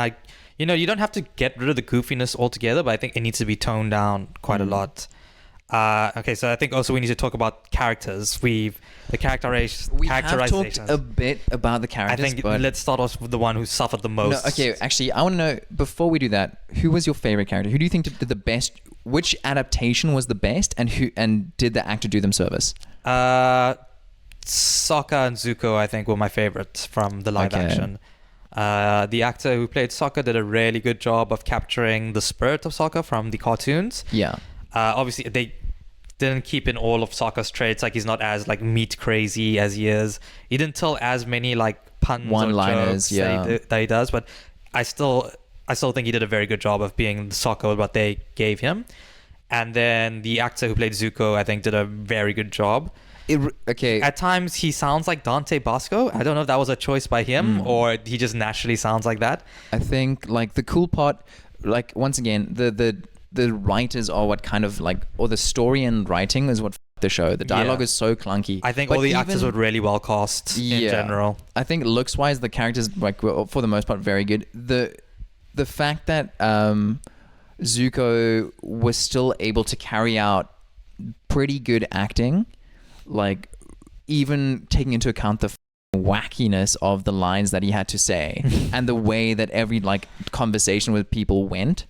You don't have to get rid of the goofiness altogether, but I think it needs to be toned down quite a lot. Okay, so I think also we need to talk about characters. We have talked a bit about the characters. I think let's start off with the one who suffered the most. No, okay, actually, I want to know, before we do that, who was your favorite character? Who do you think did the best? Which adaptation was the best, and did the actor do them service? Sokka and Zuko, I think, were my favorites from the live action. The actor who played Sokka did a really good job of capturing the spirit of Sokka from the cartoons. Yeah. Obviously, they didn't keep in all of Sokka's traits. Like, he's not as like meat crazy as he is. He didn't tell as many like puns one-liners, or jokes that he does. But I still think he did a very good job of being Sokka with what they gave him. And then the actor who played Zuko, I think, did a very good job. Okay. At times, he sounds like Dante Bosco. I don't know if that was a choice by him or he just naturally sounds like that. I think like the cool part, like once again, the writers are what kind of like, or the story and writing is what the show. The dialogue is so clunky. I think all the actors were really well cast in general. I think looks wise, the characters like were, for the most part, very good. The fact that Zuko was still able to carry out pretty good acting, like even taking into account the wackiness of the lines that he had to say and the way that every like conversation with people went,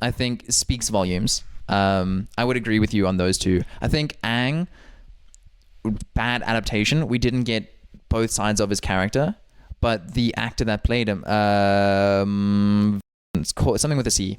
I think speaks volumes. I would agree with you on those two. I think Aang, bad adaptation. We didn't get both sides of his character, but the actor that played him, it's called something with a C.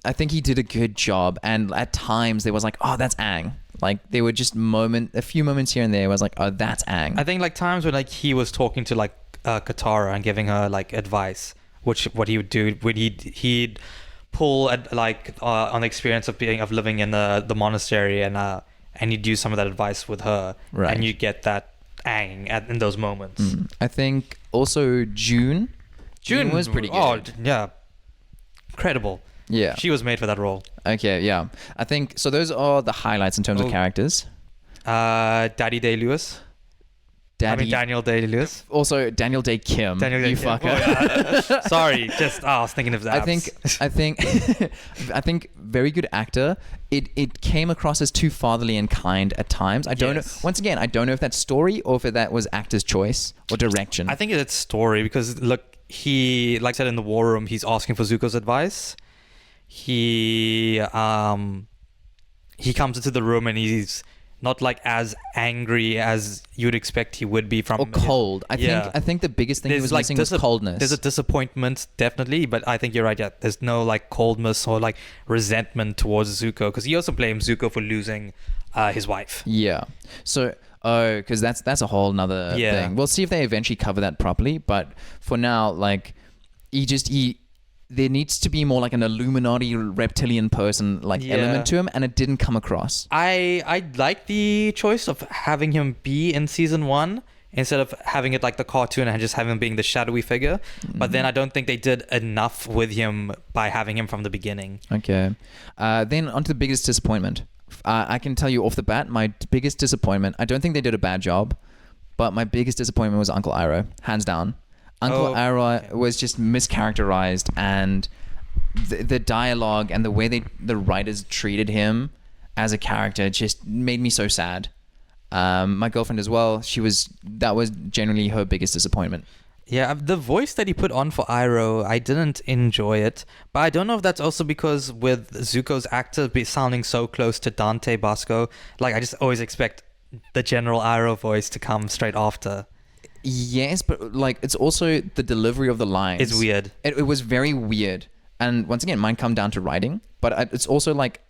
I think he did a good job, and at times there was like, oh, that's Aang. Like there were just a few moments here and there was like, oh, that's Aang. I think like times when like he was talking to like Katara and giving her like advice, what he would do when he'd pull at like on the experience of living in the monastery and he'd use some of that advice with her, right. And you get that Aang in those moments. I think also June was pretty good. Oh yeah, incredible. Yeah, she was made for that role. Okay, yeah. I think so. Those are the highlights in terms of characters. Daddy Day-Lewis. Daniel Day-Lewis. Also, Daniel Day Kim. You fucker. Oh, sorry, I was thinking of that. I think very good actor. It came across as too fatherly and kind at times. I don't know. Once again, I don't know if that's story or if that was actor's choice or direction. I think it's story because look, he, like I said in the war room, he's asking for Zuko's advice. He comes into the room and he's not like as angry as you'd expect he would be from, or cold. I think the biggest thing he was missing was coldness. There's a disappointment, definitely, but I think you're right. Yeah, there's no like coldness or like resentment towards Zuko because he also blames Zuko for losing his wife. Yeah. So because that's a whole nother thing. We'll see if they eventually cover that properly. But for now, like there needs to be more like an Illuminati reptilian person element to him, and it didn't come across. I like the choice of having him be in season 1 instead of having it like the cartoon and just having him being the shadowy figure. But then I don't think they did enough with him by having him from the beginning. Okay. Then on to the biggest disappointment. I can tell you off the bat, my biggest disappointment, I don't think they did a bad job, but my biggest disappointment was Uncle Iroh, hands down. Uncle Iroh was just mischaracterized, and the dialogue and the way the writers treated him as a character just made me so sad. My girlfriend as well, that was generally her biggest disappointment. Yeah, the voice that he put on for Iroh, I didn't enjoy it. But I don't know if that's also because with Zuko's actor sounding so close to Dante Basco, like I just always expect the general Iroh voice to come straight after. Yes, but like it's also the delivery of the lines. It's weird. It was very weird. And once again, mine come down to writing, but it's also like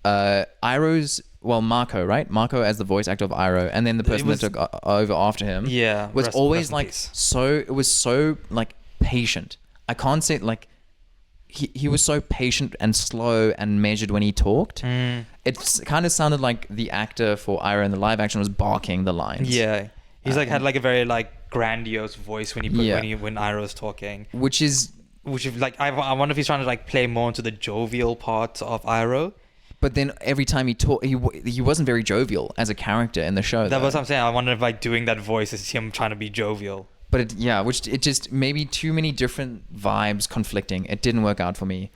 Iroh's, well, Marco, right? Marco as the voice actor of Iroh, and then the person that took over after him, Yeah, was always like peace. it was so like patient. I can't say like he was so patient and slow and measured when he talked. It kind of sounded like the actor for Iroh in the live action was barking the lines. Yeah. He's like had like a very like grandiose voice when when Iroh's talking. Which is like I wonder if he's trying to like play more into the jovial part of Iroh. But then every time he talked, he wasn't very jovial as a character in the show. That was what I'm saying. I wonder if like doing that voice is him trying to be jovial. But it just maybe too many different vibes conflicting. It didn't work out for me.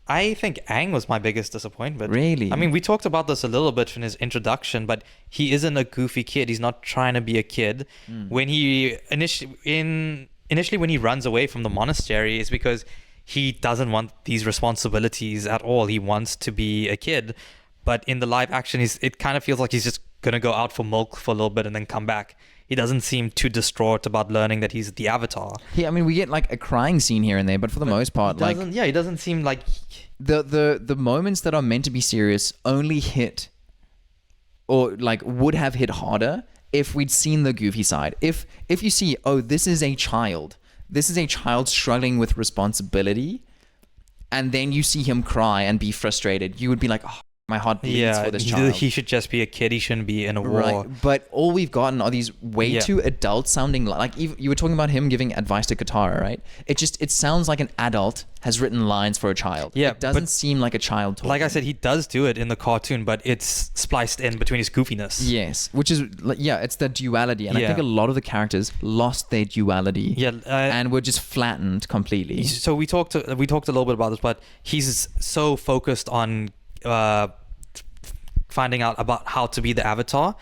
I think Aang was my biggest disappointment. Really? I mean, we talked about this a little bit in his introduction, but he isn't a goofy kid. He's not trying to be a kid. When he initially when he runs away from the monastery, is because he doesn't want these responsibilities at all. He wants to be a kid. But in the live action, it kind of feels like he's just going to go out for milk for a little bit and then come back. He doesn't seem too distraught about learning that he's the Avatar. Yeah, I mean, we get like a crying scene here and there, but for the most part, like he doesn't seem like the moments that are meant to be serious only hit, or like would have hit harder if we'd seen the goofy side. If you see, oh, this is a child struggling with responsibility, and then you see him cry and be frustrated, you would be like, oh, my heart bleeds for this child. He should just be a kid. He shouldn't be in a war. Right. But all we've gotten are these way too adult sounding, like you were talking about him giving advice to Katara, right? It sounds like an adult has written lines for a child. Yeah, it doesn't seem like a child talking. Like I said, he does do it in the cartoon, but it's spliced in between his goofiness. Yes, which is it's the duality, and I think a lot of the characters lost their duality. Yeah, and were just flattened completely. So we talked a little bit about this, but he's so focused on finding out about how to be the Avatar,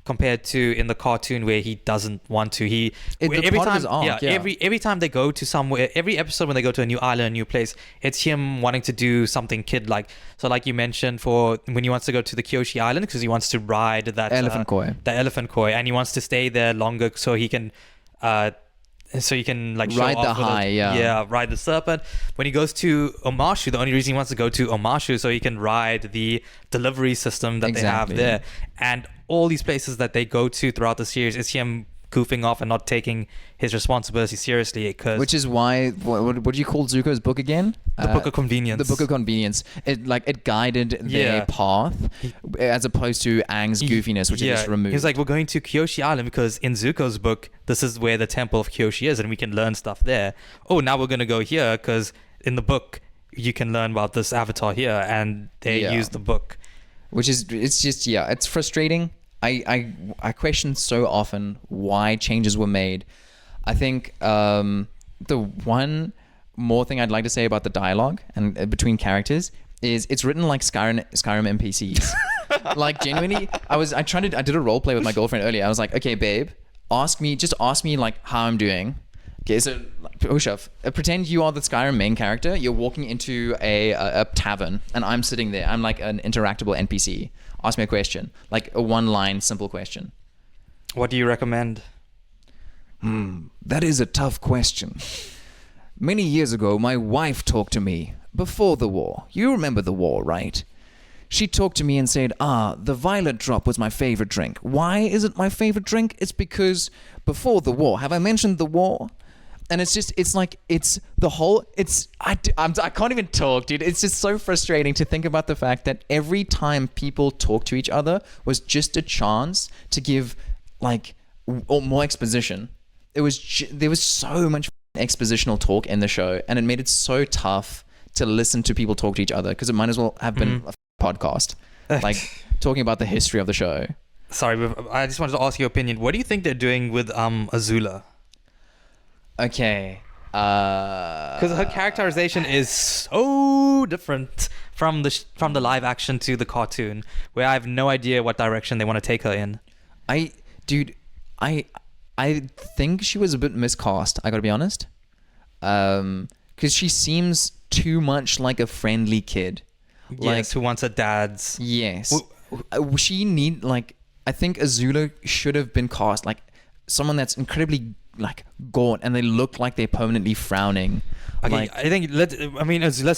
compared to in the cartoon where he doesn't want to. Every time they go to somewhere, every episode when they go to a new island, a new place, it's him wanting to do something kid-like. So like you mentioned, for when he wants to go to the Kyoshi Island because he wants to ride that elephant koi, and he wants to stay there longer so he can like show ride off the high, ride the serpent. When he goes to Omashu, the only reason he wants to go to Omashu so he can ride the delivery system that they have there. And all these places that they go to throughout the series is him goofing off and not taking his responsibility seriously. Which is why, what do you call Zuko's book again? The Book of Convenience. The Book of Convenience. It guided their path, as opposed to Aang's goofiness, which is just removed. He's like, we're going to Kyoshi Island because in Zuko's book, this is where the Temple of Kyoshi is and we can learn stuff there. Oh, now we're going to go here because in the book, you can learn about this avatar here, and they use the book. It's frustrating. I question so often why changes were made. I think the one more thing I'd like to say about the dialogue and between characters is it's written like Skyrim NPCs. Like genuinely, I did a role play with my girlfriend earlier. I was like, okay, babe, ask me like how I'm doing. Okay, so pretend you are the Skyrim main character. You're walking into a tavern and I'm sitting there. I'm like an interactable NPC. Ask me a question, like a one-line simple question. What do you recommend? That is a tough question. Many years ago, my wife talked to me before the war. You remember the war, right? She talked to me and said, the violet drop was my favorite drink. Why is it my favorite drink? It's because before the war, have I mentioned the war? And I can't even talk, dude. It's just so frustrating to think about the fact that every time people talk to each other was just a chance to give more exposition. There was so much expositional talk in the show, and it made it so tough to listen to people talk to each other because it might as well have been a podcast, like talking about the history of the show. Sorry, I just wanted to ask your opinion. What do you think they're doing with Azula? Okay. Because her characterization is so different from the live action to the cartoon, where I have no idea what direction they want to take her in. I I think she was a bit miscast. I gotta be honest, because she seems too much like a friendly kid. Yes, who wants a dad's. Yes, she need like. I think Azula should have been cast like someone that's incredibly like gaunt, and they look like they're permanently frowning. Okay, Like, I think let's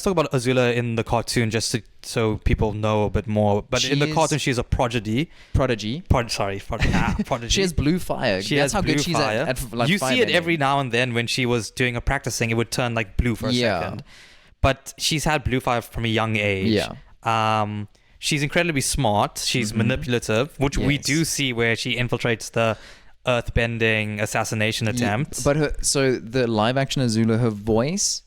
talk about Azula in the cartoon just so people know a bit more. But in the cartoon, she's a prodigy. Prodigy. Prodigy. She has blue fire. That's how good she's at like you see it firebending. every now and then when she was doing a practicing, it would turn like blue for a second. But she's had blue fire from a young age. Yeah. She's incredibly smart. She's manipulative, which we do see where she infiltrates the earthbending assassination attempt. But so the live action Azula, her voice,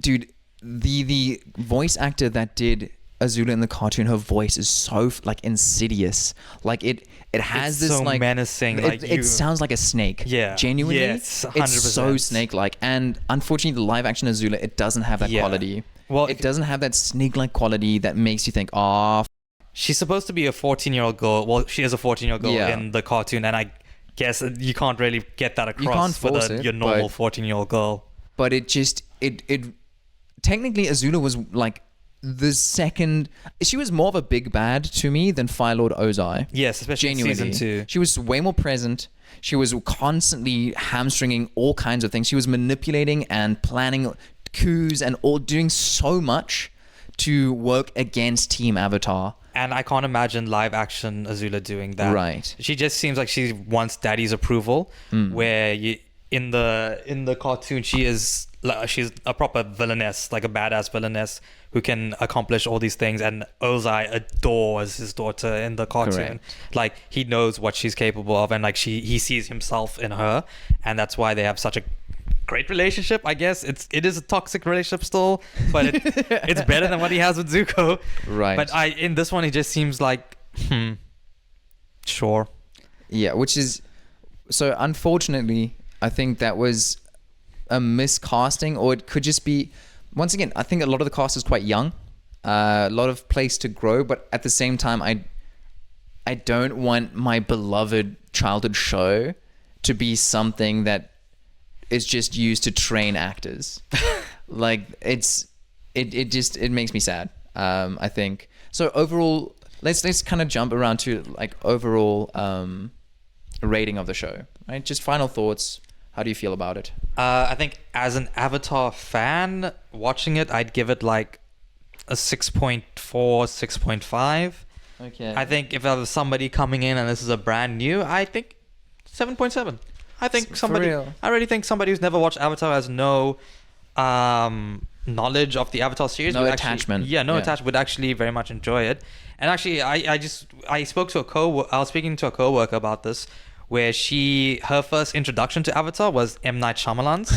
dude, the voice actor that did Azula in the cartoon, her voice is so like insidious. Like it has it's this so like menacing. It sounds like a snake. Yeah, genuinely. Yes, 100%. It's so snake-like, and unfortunately, the live action Azula, it doesn't have that quality. Well, it doesn't have that snake-like quality that makes you think, oh. She's supposed to be a 14-year-old girl. Well, she is a 14-year-old girl in the cartoon, and I guess you can't really get that across your normal 14-year-old girl. But it technically Azula was like the second. She was more of a big bad to me than Fire Lord Ozai. Yes, especially in season 2. She was way more present. She was constantly hamstringing all kinds of things. She was manipulating and planning coups and all doing so much to work against Team Avatar. And I can't imagine live action Azula doing that. Right. She just seems like she wants daddy's approval. Where in the cartoon she's a proper villainess, like a badass villainess who can accomplish all these things. And Ozai adores his daughter in the cartoon. Correct. Like he knows what she's capable of, and like he sees himself in her, and that's why they have such a great relationship. I guess it is a toxic relationship still, but it's better than what he has with Zuko. Right. But in this one, it just seems like, sure. Yeah, which is so unfortunately, I think that was a miscasting, or it could just be. Once again, I think a lot of the cast is quite young, a lot of place to grow, but at the same time, I don't want my beloved childhood show to be something that is just used to train actors. Like it makes me sad. I think so. Overall, let's kind of jump around to like overall rating of the show. Right, just final thoughts. How do you feel about it? I think as an Avatar fan watching it, I'd give it like a 6.4, 6.5. Okay. I think if there was somebody coming in and this is a brand new, I think 7.7. I think I really think somebody who's never watched Avatar has no knowledge of the Avatar series. No attachment. Attachment, would actually very much enjoy it. And actually, I was speaking to a coworker about this, where her first introduction to Avatar was M. Night Shyamalan's,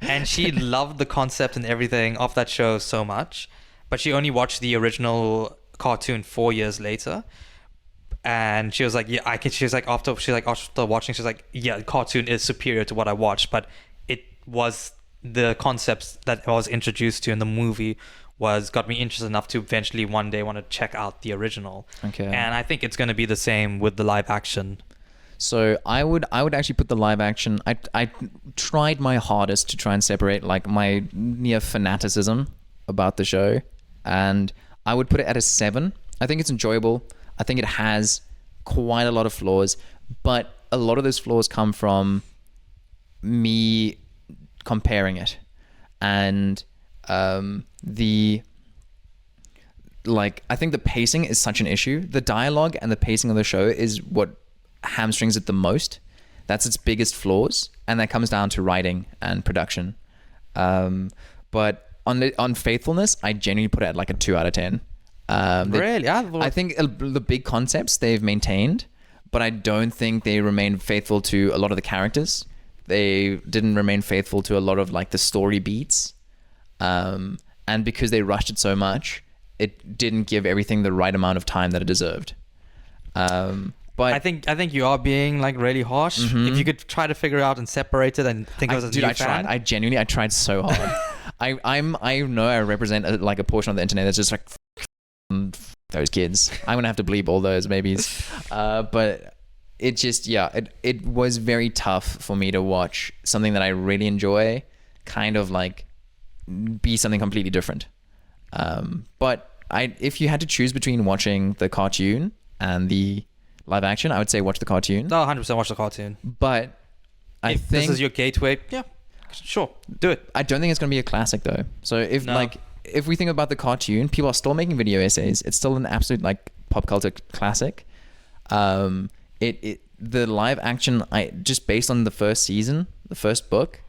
and she loved the concept and everything of that show so much, but she only watched the original cartoon 4 years later. And she was like, yeah, after watching, she's like, yeah, the cartoon is superior to what I watched, but it was the concepts that I was introduced to in the movie got me interested enough to eventually one day want to check out the original. Okay. And I think it's going to be the same with the live action. So I would actually put the live action. I tried my hardest to try and separate like my near fanaticism about the show, and I would put it at a 7. I think it's enjoyable. I think it has quite a lot of flaws, but a lot of those flaws come from me comparing it, and I think the pacing is such an issue. The dialogue and the pacing of the show is what hamstrings it the most. That's its biggest flaws, and that comes down to writing and production. But on faithfulness, I genuinely put it at like a 2 out of 10. Really? I think the big concepts they've maintained, but I don't think they remain faithful to a lot of the characters. They didn't remain faithful to a lot of like the story beats, and because they rushed it so much, it didn't give everything the right amount of time that it deserved. But I think you are being like really harsh. If you could try to figure out and seperate it and think of it as a new fan. I tried so hard. I know I represent a portion of the internet that's just like those kids. I'm gonna have to bleep all those babies. But it just, it was very tough for me to watch something that I really enjoy kind of like be something completely different. But if you had to choose between watching the cartoon and the live action, I would say watch the cartoon. No, 100% watch the cartoon. But I if think this is your gateway, yeah, sure, do it. I don't think it's going to be a classic though. So if we think about the cartoon, people are still making video essays. It's still an absolute like pop culture classic. The live action, just based on the first season, the first book,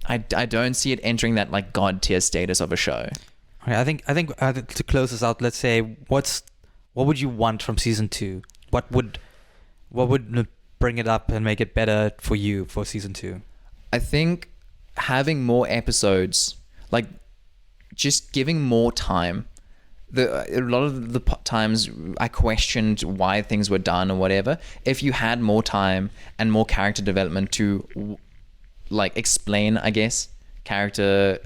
I don't see it entering that like god tier status of a show. Okay, I think to close this out, let's say what would you want from season 2? What would bring it up and make it better for you for season 2? I think having more episodes, like just giving more time. A lot of the times I questioned why things were done or whatever. If you had more time and more character development to like explain, I guess, character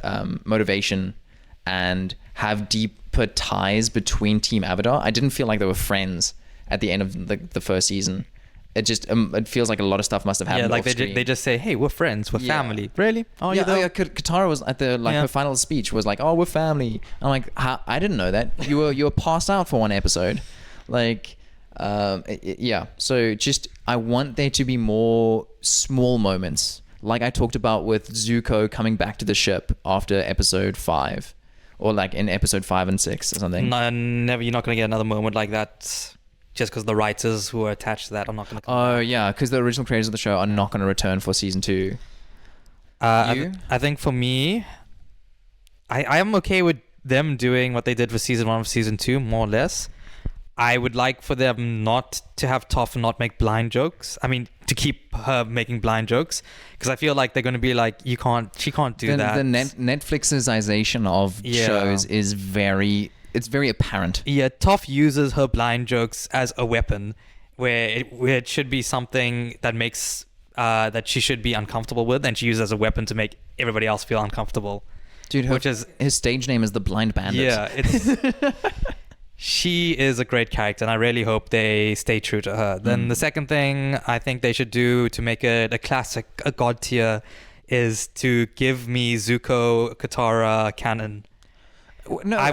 motivation and have deeper ties between Team Avatar. I didn't feel like they were friends at the end of the first season. It just it feels like a lot of stuff must have happened. Yeah, like they just say, "Hey, we're friends, we're family." Really? Oh, yeah. Katara was at the her final speech was like, "Oh, we're family." I'm like, I didn't know that. You were passed out for one episode, like, yeah. So just I want there to be more small moments, like I talked about with Zuko coming back to the ship after episode 5, or like in episode 5 and 6 or something. No, never. You're not gonna get another moment like that. Just because the writers who are attached to that are not going to come back. Yeah, because the original creators of the show are not going to return for season 2. I think for me, I am okay with them doing what they did for season 1 of season 2, more or less. I would like for them not to have Toph not make blind jokes. I mean, to keep her making blind jokes, because I feel like they're going to be like, she can't do that. The Netflixization of shows is it's very apparent. Yeah, Toph uses her blind jokes as a weapon, where it should be something that makes that she should be uncomfortable with, and she uses as a weapon to make everybody else feel uncomfortable. Dude, his stage name is the Blind Bandit. Yeah, she is a great character, and I really hope they stay true to her. Then the second thing I think they should do to make it a classic, a god tier, is to give me Zuko Katara canon. No, I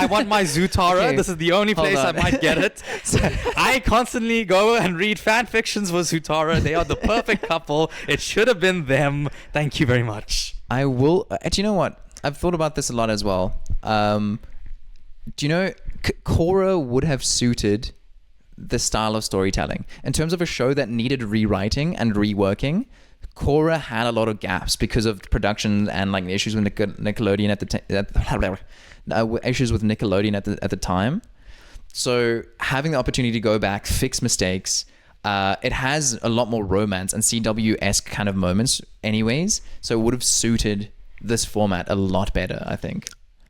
want my Zutara. Okay. This is the only place I might get it. So I constantly go and read fan fictions for Zutara. They are the perfect couple. It should have been them. Thank you very much. I will. Do you know what? I've thought about this a lot as well. Do you know Korra would have suited the style of storytelling in terms of a show that needed rewriting and reworking? Korra had a lot of gaps because of production and like issues with Nickelodeon at the time. So having the opportunity to go back, fix mistakes, it has a lot more romance and CW-esque kind of moments anyways. So it would have suited this format a lot better, I think.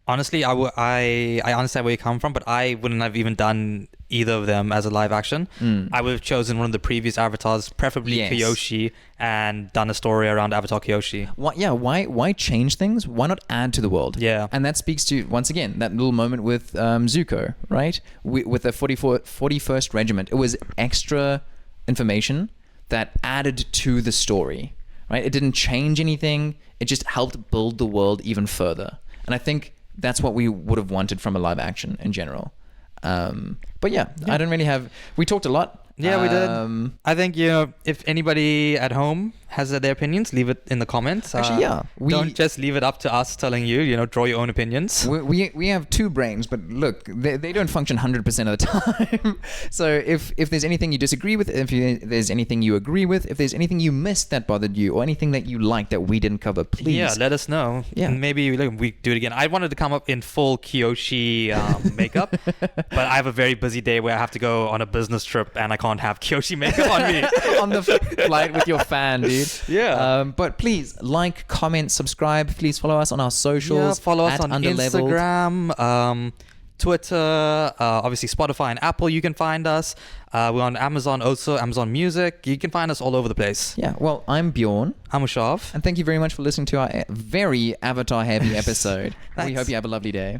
Honestly, I understand where you come from, but I wouldn't have even done either of them as a live action. I would have chosen one of the previous avatars, preferably Kyoshi, and done a story around Avatar Kyoshi. Why change things? Why not add to the world? Yeah. And that speaks to, once again, that little moment with Zuko, right? With the 41st Regiment. It was extra information that added to the story, right? It didn't change anything. It just helped build the world even further. And I think that's what we would have wanted from a live action in general. But yeah, I don't really have... We talked a lot. Yeah, we did. I think, if anybody at home has their opinions, leave it in the comments. Actually, yeah. Don't just leave it up to us telling you, draw your own opinions. We have two brains, but look, they don't function 100% of the time. So if there's anything you disagree with, if there's anything you agree with, if there's anything you missed that bothered you, or anything that you like that we didn't cover, please. Yeah, let us know. Yeah. And maybe we do it again. I wanted to come up in full Kyoshi makeup, but I have a very busy day where I have to go on a business trip and I can't have Kyoshi makeup on me. On the flight with your fan, dude. Yeah. But please like, comment, subscribe. Please follow us on our socials. Yeah, follow us on Underleveled. Instagram, Twitter, obviously Spotify and Apple. You can find us. We're on Amazon also, Amazon Music. You can find us all over the place. Yeah. Well, I'm Bjorn. I'm Ushav. And thank you very much for listening to our very Avatar heavy episode. We hope you have a lovely day.